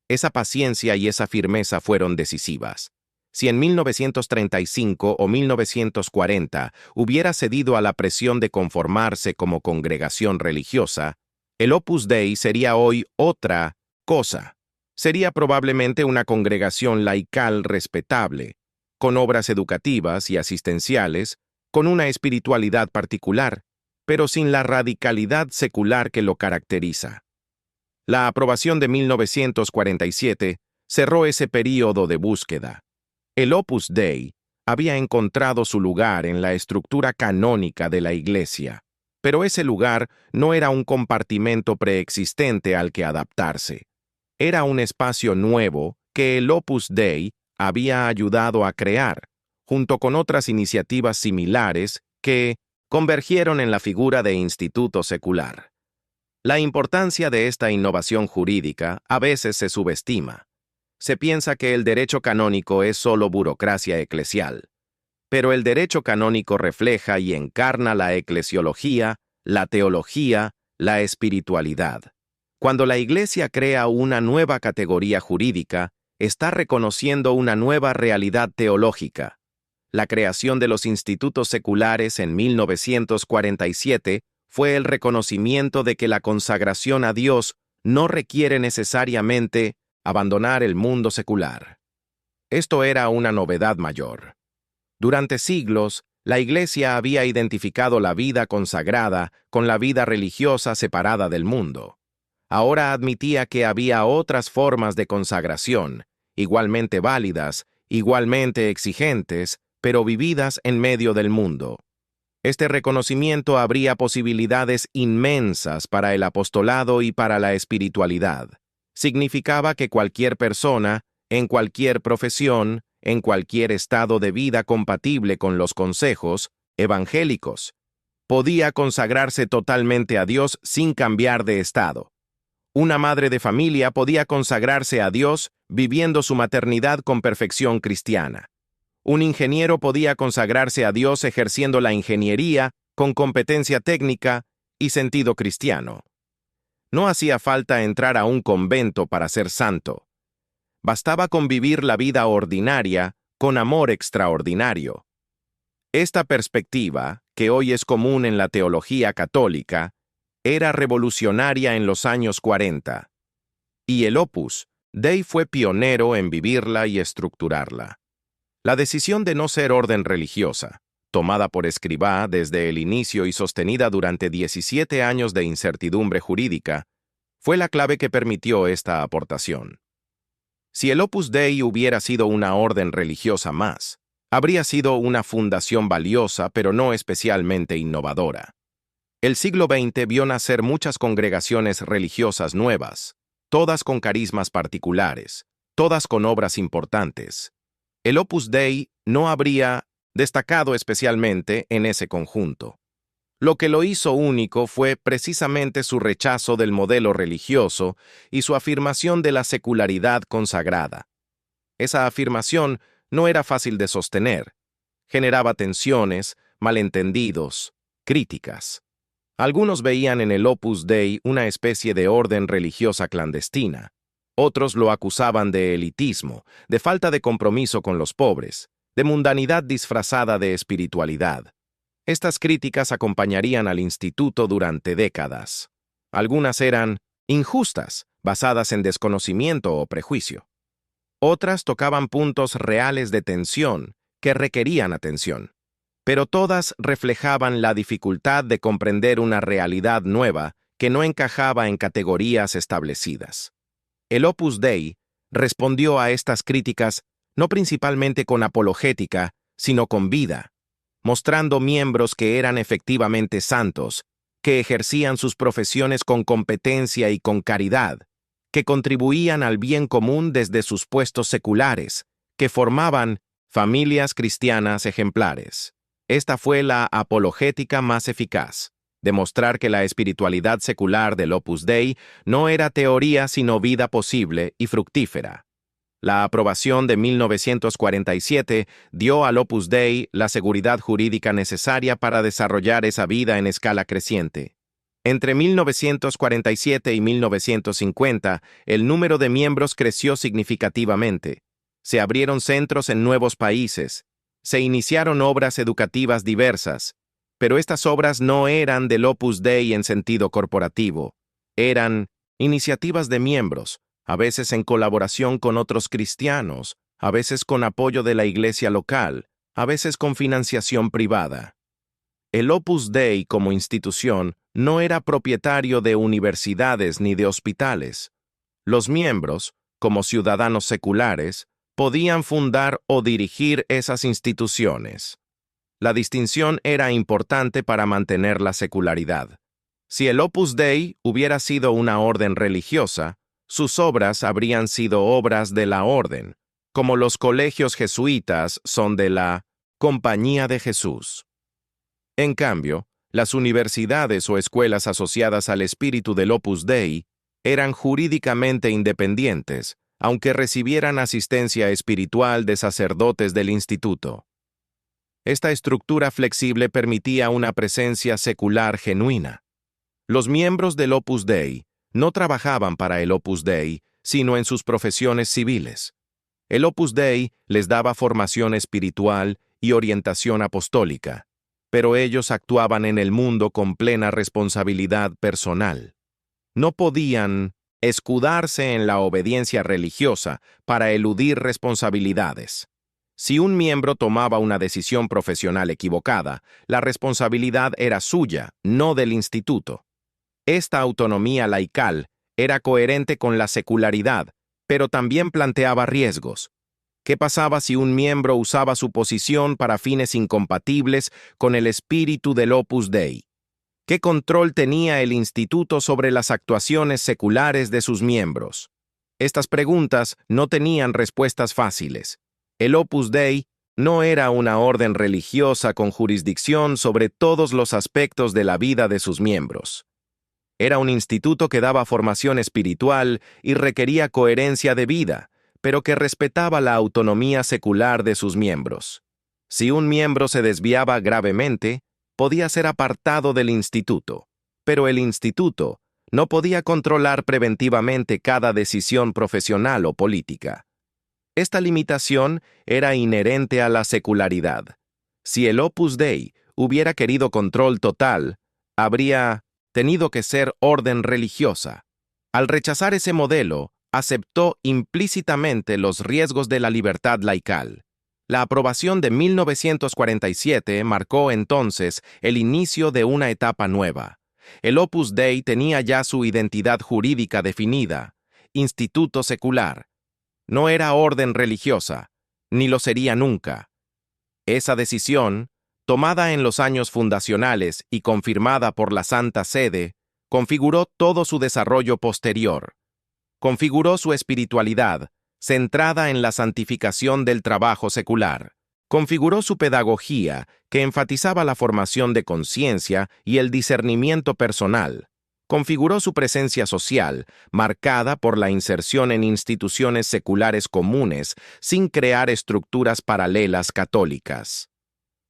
Esa paciencia y esa firmeza fueron decisivas. Si en 1935 o 1940 hubiera cedido a la presión de conformarse como congregación religiosa, el Opus Dei sería hoy otra cosa. Sería probablemente una congregación laical respetable, con obras educativas y asistenciales, con una espiritualidad particular, pero sin la radicalidad secular que lo caracteriza. La aprobación de 1947 cerró ese período de búsqueda. El Opus Dei había encontrado su lugar en la estructura canónica de la Iglesia, pero ese lugar no era un compartimento preexistente al que adaptarse. Era un espacio nuevo que el Opus Dei había ayudado a crear, junto con otras iniciativas similares que convergieron en la figura de instituto secular. La importancia de esta innovación jurídica a veces se subestima. Se piensa que el derecho canónico es solo burocracia eclesial, pero el derecho canónico refleja y encarna la eclesiología, la teología, la espiritualidad. Cuando la Iglesia crea una nueva categoría jurídica, está reconociendo una nueva realidad teológica. La creación de los institutos seculares en 1947 fue el reconocimiento de que la consagración a Dios no requiere necesariamente abandonar el mundo secular. Esto era una novedad mayor. Durante siglos, La Iglesia había identificado la vida consagrada con la vida religiosa separada del mundo. Ahora admitía que había otras formas de consagración, igualmente válidas, igualmente exigentes, pero vividas en medio del mundo. Este reconocimiento abría posibilidades inmensas para el apostolado y para la espiritualidad. Significaba que cualquier persona, en cualquier profesión, en cualquier estado de vida compatible con los consejos evangélicos, podía consagrarse totalmente a Dios sin cambiar de estado. Una madre de familia podía consagrarse a Dios viviendo su maternidad con perfección cristiana. Un ingeniero podía consagrarse a Dios ejerciendo la ingeniería con competencia técnica y sentido cristiano. No hacía falta entrar a un convento para ser santo. Bastaba con vivir la vida ordinaria con amor extraordinario. Esta perspectiva, que hoy es común en la teología católica, era revolucionaria en los años 40, y el Opus Dei fue pionero en vivirla y estructurarla. La decisión de no ser orden religiosa, tomada por Escrivá desde el inicio y sostenida durante 17 años de incertidumbre jurídica, fue la clave que permitió esta aportación. Si el Opus Dei hubiera sido una orden religiosa más, habría sido una fundación valiosa pero no especialmente innovadora. El siglo XX vio nacer muchas congregaciones religiosas nuevas, todas con carismas particulares, todas con obras importantes. El Opus Dei no habría destacado especialmente en ese conjunto. Lo que lo hizo único fue precisamente su rechazo del modelo religioso y su afirmación de la secularidad consagrada. Esa afirmación no era fácil de sostener. Generaba tensiones, malentendidos, críticas. Algunos veían en el Opus Dei una especie de orden religiosa clandestina. Otros lo acusaban de elitismo, de falta de compromiso con los pobres, de mundanidad disfrazada de espiritualidad. Estas críticas acompañarían al instituto durante décadas. Algunas eran injustas, basadas en desconocimiento o prejuicio. Otras tocaban puntos reales de tensión que requerían atención. Pero todas reflejaban la dificultad de comprender una realidad nueva que no encajaba en categorías establecidas. El Opus Dei respondió a estas críticas no principalmente con apologética, sino con vida, mostrando miembros que eran efectivamente santos, que ejercían sus profesiones con competencia y con caridad, que contribuían al bien común desde sus puestos seculares, que formaban familias cristianas ejemplares. Esta fue la apologética más eficaz. Demostrar que la espiritualidad secular del Opus Dei no era teoría sino vida posible y fructífera. La aprobación de 1947 dio al Opus Dei la seguridad jurídica necesaria para desarrollar esa vida en escala creciente. Entre 1947 y 1950, el número de miembros creció significativamente. Se abrieron centros en nuevos países. Se iniciaron obras educativas diversas. Pero estas obras no eran del Opus Dei en sentido corporativo. Eran iniciativas de miembros, a veces en colaboración con otros cristianos, a veces con apoyo de la iglesia local, a veces con financiación privada. El Opus Dei como institución no era propietario de universidades ni de hospitales. Los miembros, como ciudadanos seculares, podían fundar o dirigir esas instituciones. La distinción era importante para mantener la secularidad. Si el Opus Dei hubiera sido una orden religiosa, sus obras habrían sido obras de la orden, como los colegios jesuitas son de la Compañía de Jesús. En cambio, las universidades o escuelas asociadas al espíritu del Opus Dei eran jurídicamente independientes, aunque recibieran asistencia espiritual de sacerdotes del instituto. Esta estructura flexible permitía una presencia secular genuina. Los miembros del Opus Dei no trabajaban para el Opus Dei, sino en sus profesiones civiles. El Opus Dei les daba formación espiritual y orientación apostólica, pero ellos actuaban en el mundo con plena responsabilidad personal. No podían escudarse en la obediencia religiosa para eludir responsabilidades. Si un miembro tomaba una decisión profesional equivocada, la responsabilidad era suya, no del instituto. Esta autonomía laical era coherente con la secularidad, pero también planteaba riesgos. ¿Qué pasaba si un miembro usaba su posición para fines incompatibles con el espíritu del Opus Dei? ¿Qué control tenía el instituto sobre las actuaciones seculares de sus miembros? Estas preguntas no tenían respuestas fáciles. El Opus Dei no era una orden religiosa con jurisdicción sobre todos los aspectos de la vida de sus miembros. Era un instituto que daba formación espiritual y requería coherencia de vida, pero que respetaba la autonomía secular de sus miembros. Si un miembro se desviaba gravemente, podía ser apartado del instituto, pero el instituto no podía controlar preventivamente cada decisión profesional o política. Esta limitación era inherente a la secularidad. Si el Opus Dei hubiera querido control total, habría tenido que ser orden religiosa. Al rechazar ese modelo, aceptó implícitamente los riesgos de la libertad laical. La aprobación de 1947 marcó entonces el inicio de una etapa nueva. El Opus Dei tenía ya su identidad jurídica definida, instituto secular. No era orden religiosa, ni lo sería nunca. Esa decisión, tomada en los años fundacionales y confirmada por la Santa Sede, configuró todo su desarrollo posterior. Configuró su espiritualidad, centrada en la santificación del trabajo secular. Configuró su pedagogía, que enfatizaba la formación de conciencia y el discernimiento personal. Configuró su presencia social, marcada por la inserción en instituciones seculares comunes, sin crear estructuras paralelas católicas.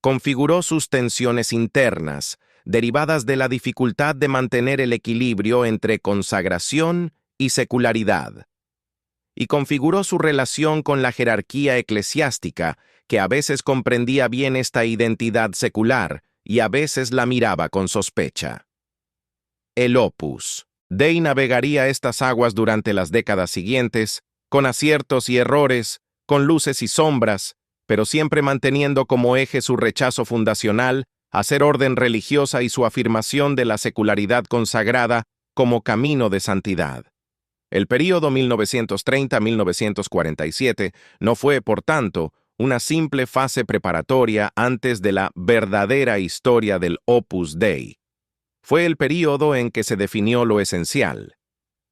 Configuró sus tensiones internas, derivadas de la dificultad de mantener el equilibrio entre consagración y secularidad. Y configuró su relación con la jerarquía eclesiástica, que a veces comprendía bien esta identidad secular y a veces la miraba con sospecha. El Opus Dei navegaría estas aguas durante las décadas siguientes, con aciertos y errores, con luces y sombras, pero siempre manteniendo como eje su rechazo fundacional a ser orden religiosa y su afirmación de la secularidad consagrada como camino de santidad. El período 1930-1947 no fue, por tanto, una simple fase preparatoria antes de la verdadera historia del Opus Dei. Fue el período en que se definió lo esencial.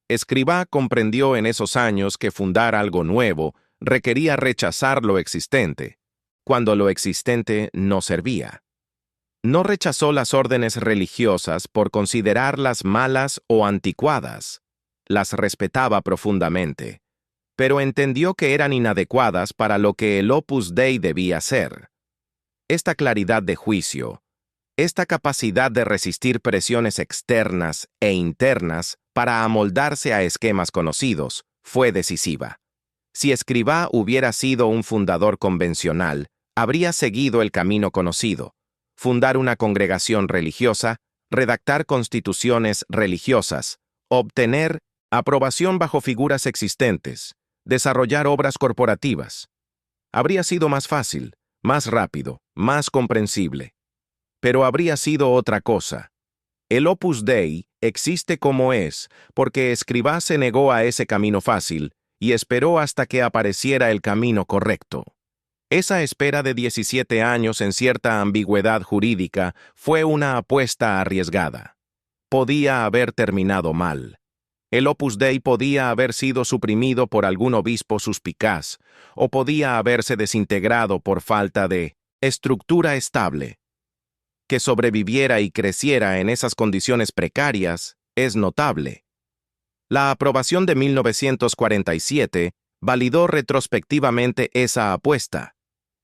Escrivá comprendió en esos años que fundar algo nuevo requería rechazar lo existente, cuando lo existente no servía. No rechazó las órdenes religiosas por considerarlas malas o anticuadas. Las respetaba profundamente, pero entendió que eran inadecuadas para lo que el Opus Dei debía ser. Esta claridad de juicio, esta capacidad de resistir presiones externas e internas para amoldarse a esquemas conocidos, fue decisiva. Si Escrivá hubiera sido un fundador convencional, habría seguido el camino conocido: fundar una congregación religiosa, redactar constituciones religiosas, obtener aprobación bajo figuras existentes, desarrollar obras corporativas. Habría sido más fácil, más rápido, más comprensible. Pero habría sido otra cosa. El Opus Dei existe como es porque Escrivá se negó a ese camino fácil y esperó hasta que apareciera el camino correcto. Esa espera de 17 años en cierta ambigüedad jurídica fue una apuesta arriesgada. Podía haber terminado mal. El Opus Dei podía haber sido suprimido por algún obispo suspicaz, o podía haberse desintegrado por falta de estructura estable. Que sobreviviera y creciera en esas condiciones precarias es notable. La aprobación de 1947 validó retrospectivamente esa apuesta.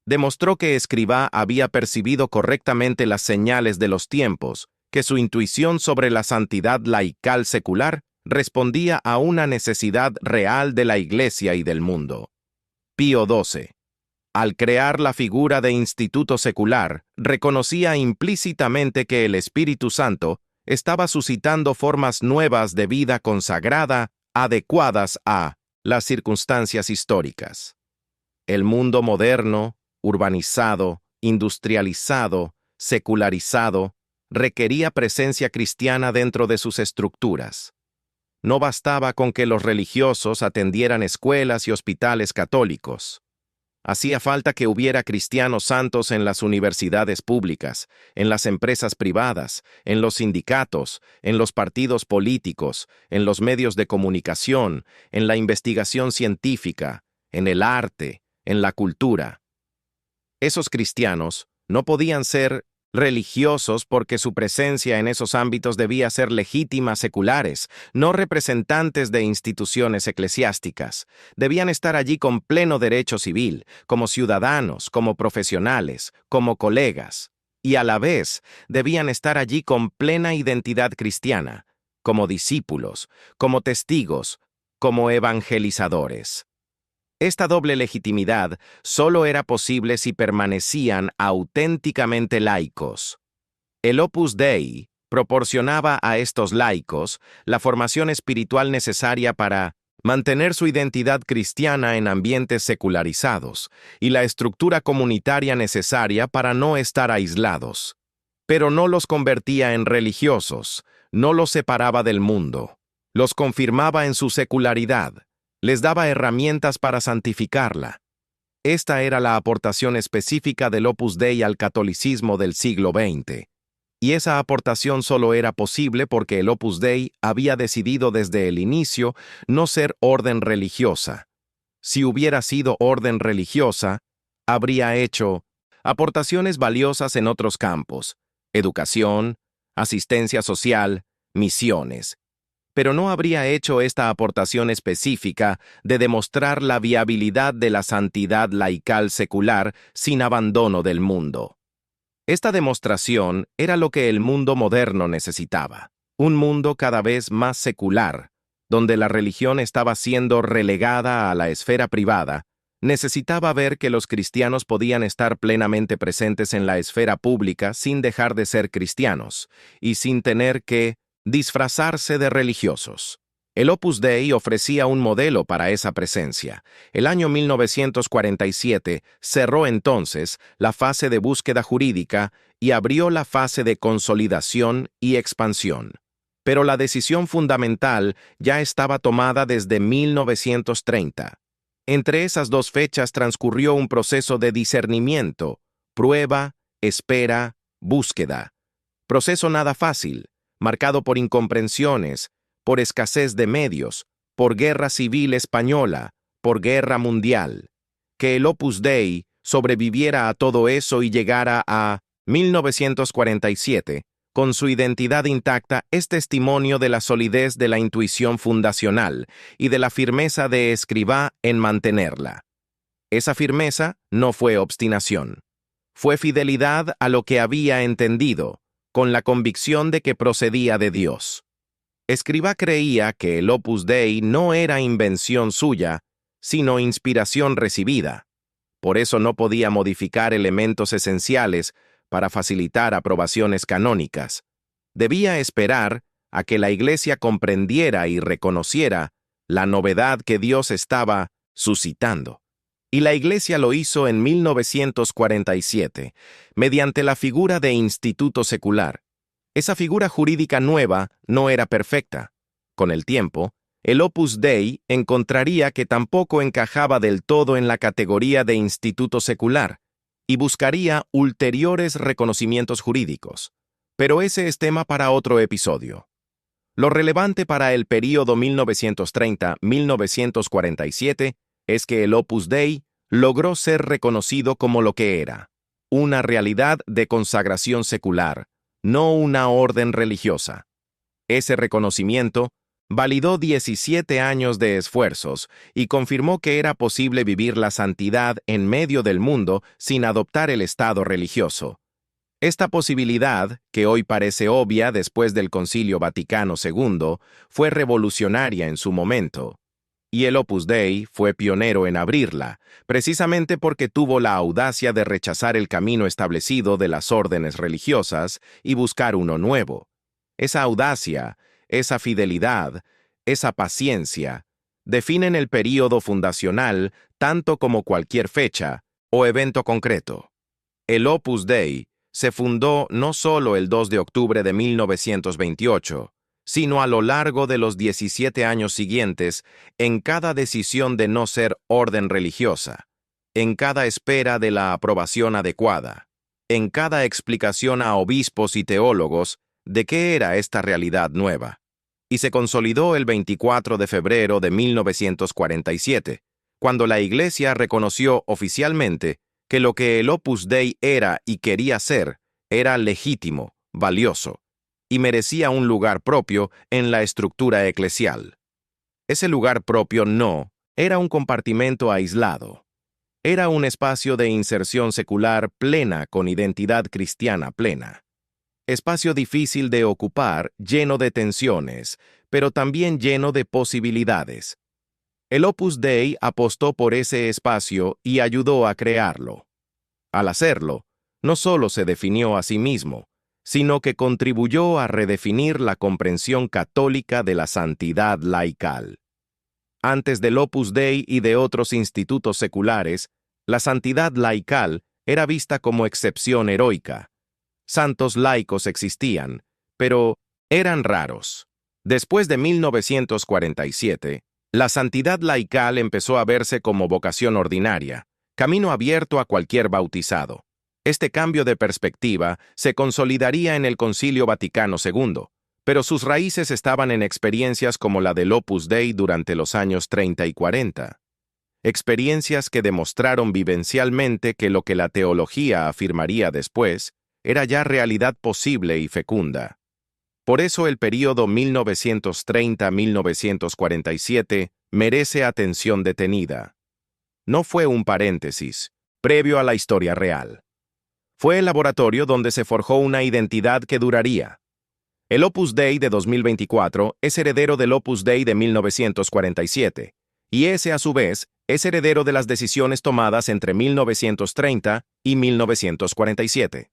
Demostró que Escrivá había percibido correctamente las señales de los tiempos, que su intuición sobre la santidad laical secular respondía a una necesidad real de la Iglesia y del mundo. Pío XII, al crear la figura de instituto secular, reconocía implícitamente que el Espíritu Santo estaba suscitando formas nuevas de vida consagrada, adecuadas a las circunstancias históricas. El mundo moderno, urbanizado, industrializado, secularizado, requería presencia cristiana dentro de sus estructuras. No bastaba con que los religiosos atendieran escuelas y hospitales católicos. Hacía falta que hubiera cristianos santos en las universidades públicas, en las empresas privadas, en los sindicatos, en los partidos políticos, en los medios de comunicación, en la investigación científica, en el arte, en la cultura. Esos cristianos no podían ser religiosos porque su presencia en esos ámbitos debía ser legítima seculares, no representantes de instituciones eclesiásticas. Debían estar allí con pleno derecho civil, como ciudadanos, como profesionales, como colegas. Y a la vez debían estar allí con plena identidad cristiana, como discípulos, como testigos, como evangelizadores. Esta doble legitimidad solo era posible si permanecían auténticamente laicos. El Opus Dei proporcionaba a estos laicos la formación espiritual necesaria para mantener su identidad cristiana en ambientes secularizados y la estructura comunitaria necesaria para no estar aislados. Pero no los convertía en religiosos, no los separaba del mundo, los confirmaba en su secularidad. Les daba herramientas para santificarla. Esta era la aportación específica del Opus Dei al catolicismo del siglo XX. Y esa aportación solo era posible porque el Opus Dei había decidido desde el inicio no ser orden religiosa. Si hubiera sido orden religiosa, habría hecho aportaciones valiosas en otros campos: educación, asistencia social, misiones. Pero no habría hecho esta aportación específica de demostrar la viabilidad de la santidad laical secular sin abandono del mundo. Esta demostración era lo que el mundo moderno necesitaba, un mundo cada vez más secular, donde la religión estaba siendo relegada a la esfera privada. Necesitaba ver que los cristianos podían estar plenamente presentes en la esfera pública sin dejar de ser cristianos, y sin tener que disfrazarse de religiosos. El Opus Dei ofrecía un modelo para esa presencia. El año 1947 cerró entonces la fase de búsqueda jurídica y abrió la fase de consolidación y expansión. Pero la decisión fundamental ya estaba tomada desde 1930. Entre esas dos fechas transcurrió un proceso de discernimiento, prueba, espera, búsqueda. Proceso nada fácil, marcado por incomprensiones, por escasez de medios, por guerra civil española, por guerra mundial. Que el Opus Dei sobreviviera a todo eso y llegara a 1947, con su identidad intacta, es testimonio de la solidez de la intuición fundacional y de la firmeza de Escrivá en mantenerla. Esa firmeza no fue obstinación. Fue fidelidad a lo que había entendido, con la convicción de que procedía de Dios. Escrivá creía que el Opus Dei no era invención suya, sino inspiración recibida. Por eso no podía modificar elementos esenciales para facilitar aprobaciones canónicas. Debía esperar a que la Iglesia comprendiera y reconociera la novedad que Dios estaba suscitando. Y la Iglesia lo hizo en 1947, mediante la figura de instituto secular. Esa figura jurídica nueva no era perfecta. Con el tiempo, el Opus Dei encontraría que tampoco encajaba del todo en la categoría de instituto secular, y buscaría ulteriores reconocimientos jurídicos. Pero ese es tema para otro episodio. Lo relevante para el período 1930-1947 es que el Opus Dei logró ser reconocido como lo que era, una realidad de consagración secular, no una orden religiosa. Ese reconocimiento validó 17 años de esfuerzos y confirmó que era posible vivir la santidad en medio del mundo sin adoptar el estado religioso. Esta posibilidad, que hoy parece obvia después del Concilio Vaticano II, fue revolucionaria en su momento. Y el Opus Dei fue pionero en abrirla, precisamente porque tuvo la audacia de rechazar el camino establecido de las órdenes religiosas y buscar uno nuevo. Esa audacia, esa fidelidad, esa paciencia, definen el período fundacional tanto como cualquier fecha, o evento concreto. El Opus Dei se fundó no solo el 2 de octubre de 1928, sino a lo largo de los 17 años siguientes en cada decisión de no ser orden religiosa, en cada espera de la aprobación adecuada, en cada explicación a obispos y teólogos de qué era esta realidad nueva. Y se consolidó el 24 de febrero de 1947, cuando la Iglesia reconoció oficialmente que lo que el Opus Dei era y quería ser era legítimo, valioso, y merecía un lugar propio en la estructura eclesial. Ese lugar propio no era un compartimento aislado. Era un espacio de inserción secular plena con identidad cristiana plena. Espacio difícil de ocupar, lleno de tensiones, pero también lleno de posibilidades. El Opus Dei apostó por ese espacio y ayudó a crearlo. Al hacerlo, no solo se definió a sí mismo, sino que contribuyó a redefinir la comprensión católica de la santidad laical. Antes del Opus Dei y de otros institutos seculares, la santidad laical era vista como excepción heroica. Santos laicos existían, pero eran raros. Después de 1947, la santidad laical empezó a verse como vocación ordinaria, camino abierto a cualquier bautizado. Este cambio de perspectiva se consolidaría en el Concilio Vaticano II, pero sus raíces estaban en experiencias como la del Opus Dei durante los años 30 y 40. Experiencias que demostraron vivencialmente que lo que la teología afirmaría después era ya realidad posible y fecunda. Por eso el período 1930-1947 merece atención detenida. No fue un paréntesis, previo a la historia real. Fue el laboratorio donde se forjó una identidad que duraría. El Opus Dei de 2024 es heredero del Opus Dei de 1947, y ese a su vez es heredero de las decisiones tomadas entre 1930 y 1947.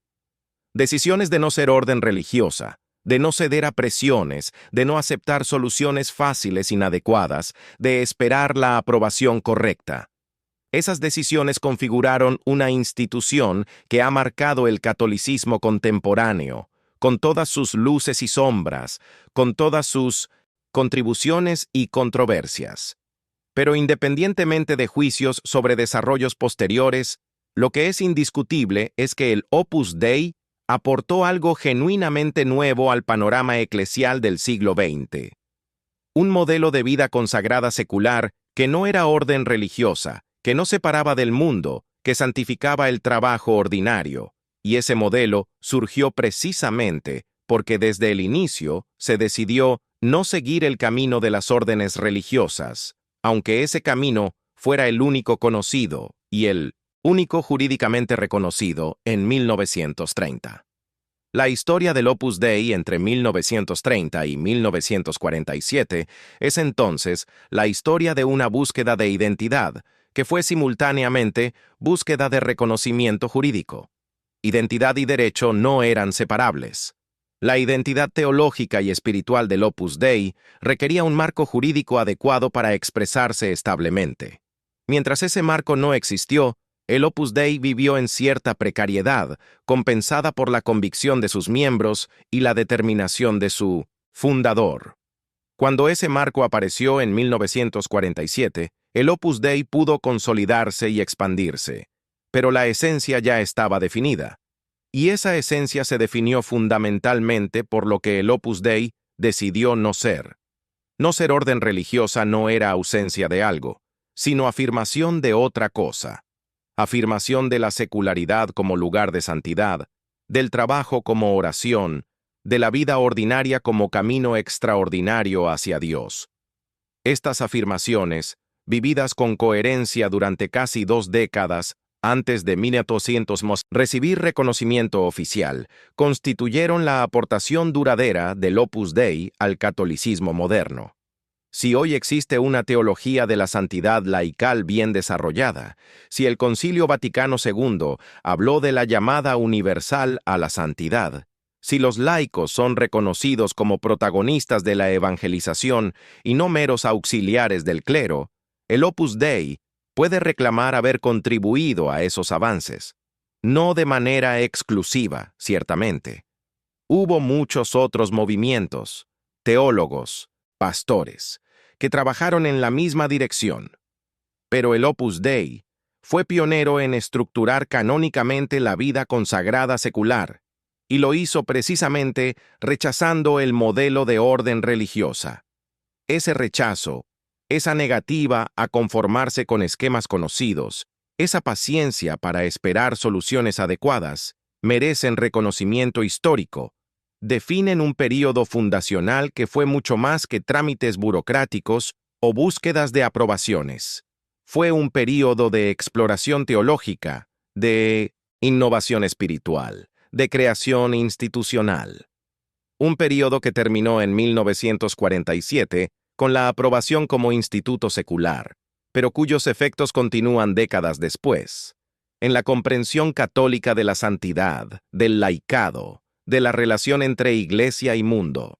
Decisiones de no ser orden religiosa, de no ceder a presiones, de no aceptar soluciones fáciles inadecuadas, de esperar la aprobación correcta. Esas decisiones configuraron una institución que ha marcado el catolicismo contemporáneo, con todas sus luces y sombras, con todas sus contribuciones y controversias. Pero independientemente de juicios sobre desarrollos posteriores, lo que es indiscutible es que el Opus Dei aportó algo genuinamente nuevo al panorama eclesial del siglo XX. Un modelo de vida consagrada secular que no era orden religiosa, que no separaba del mundo, que santificaba el trabajo ordinario, y ese modelo surgió precisamente porque desde el inicio se decidió no seguir el camino de las órdenes religiosas, aunque ese camino fuera el único conocido y el único jurídicamente reconocido en 1930. La historia del Opus Dei entre 1930 y 1947 es entonces la historia de una búsqueda de identidad, que fue simultáneamente búsqueda de reconocimiento jurídico. Identidad y derecho no eran separables. La identidad teológica y espiritual del Opus Dei requería un marco jurídico adecuado para expresarse establemente. Mientras ese marco no existió, el Opus Dei vivió en cierta precariedad, compensada por la convicción de sus miembros y la determinación de su fundador. Cuando ese marco apareció en 1947, el Opus Dei pudo consolidarse y expandirse, pero la esencia ya estaba definida. Y esa esencia se definió fundamentalmente por lo que el Opus Dei decidió no ser. No ser orden religiosa no era ausencia de algo, sino afirmación de otra cosa. Afirmación de la secularidad como lugar de santidad, del trabajo como oración, de la vida ordinaria como camino extraordinario hacia Dios. Estas afirmaciones, vividas con coherencia durante casi 2 décadas, antes de 1900 recibir reconocimiento oficial, constituyeron la aportación duradera del Opus Dei al catolicismo moderno. Si hoy existe una teología de la santidad laical bien desarrollada, si el Concilio Vaticano II habló de la llamada universal a la santidad, si los laicos son reconocidos como protagonistas de la evangelización y no meros auxiliares del clero, el Opus Dei puede reclamar haber contribuido a esos avances. No de manera exclusiva, ciertamente. Hubo muchos otros movimientos, teólogos, pastores, que trabajaron en la misma dirección. Pero el Opus Dei fue pionero en estructurar canónicamente la vida consagrada secular, y lo hizo precisamente rechazando el modelo de orden religiosa. Ese rechazo, esa negativa a conformarse con esquemas conocidos, esa paciencia para esperar soluciones adecuadas, merecen reconocimiento histórico, definen un período fundacional que fue mucho más que trámites burocráticos o búsquedas de aprobaciones. Fue un período de exploración teológica, de innovación espiritual, de creación institucional. Un período que terminó en 1947 con la aprobación como instituto secular, pero cuyos efectos continúan décadas después, en la comprensión católica de la santidad, del laicado, de la relación entre iglesia y mundo.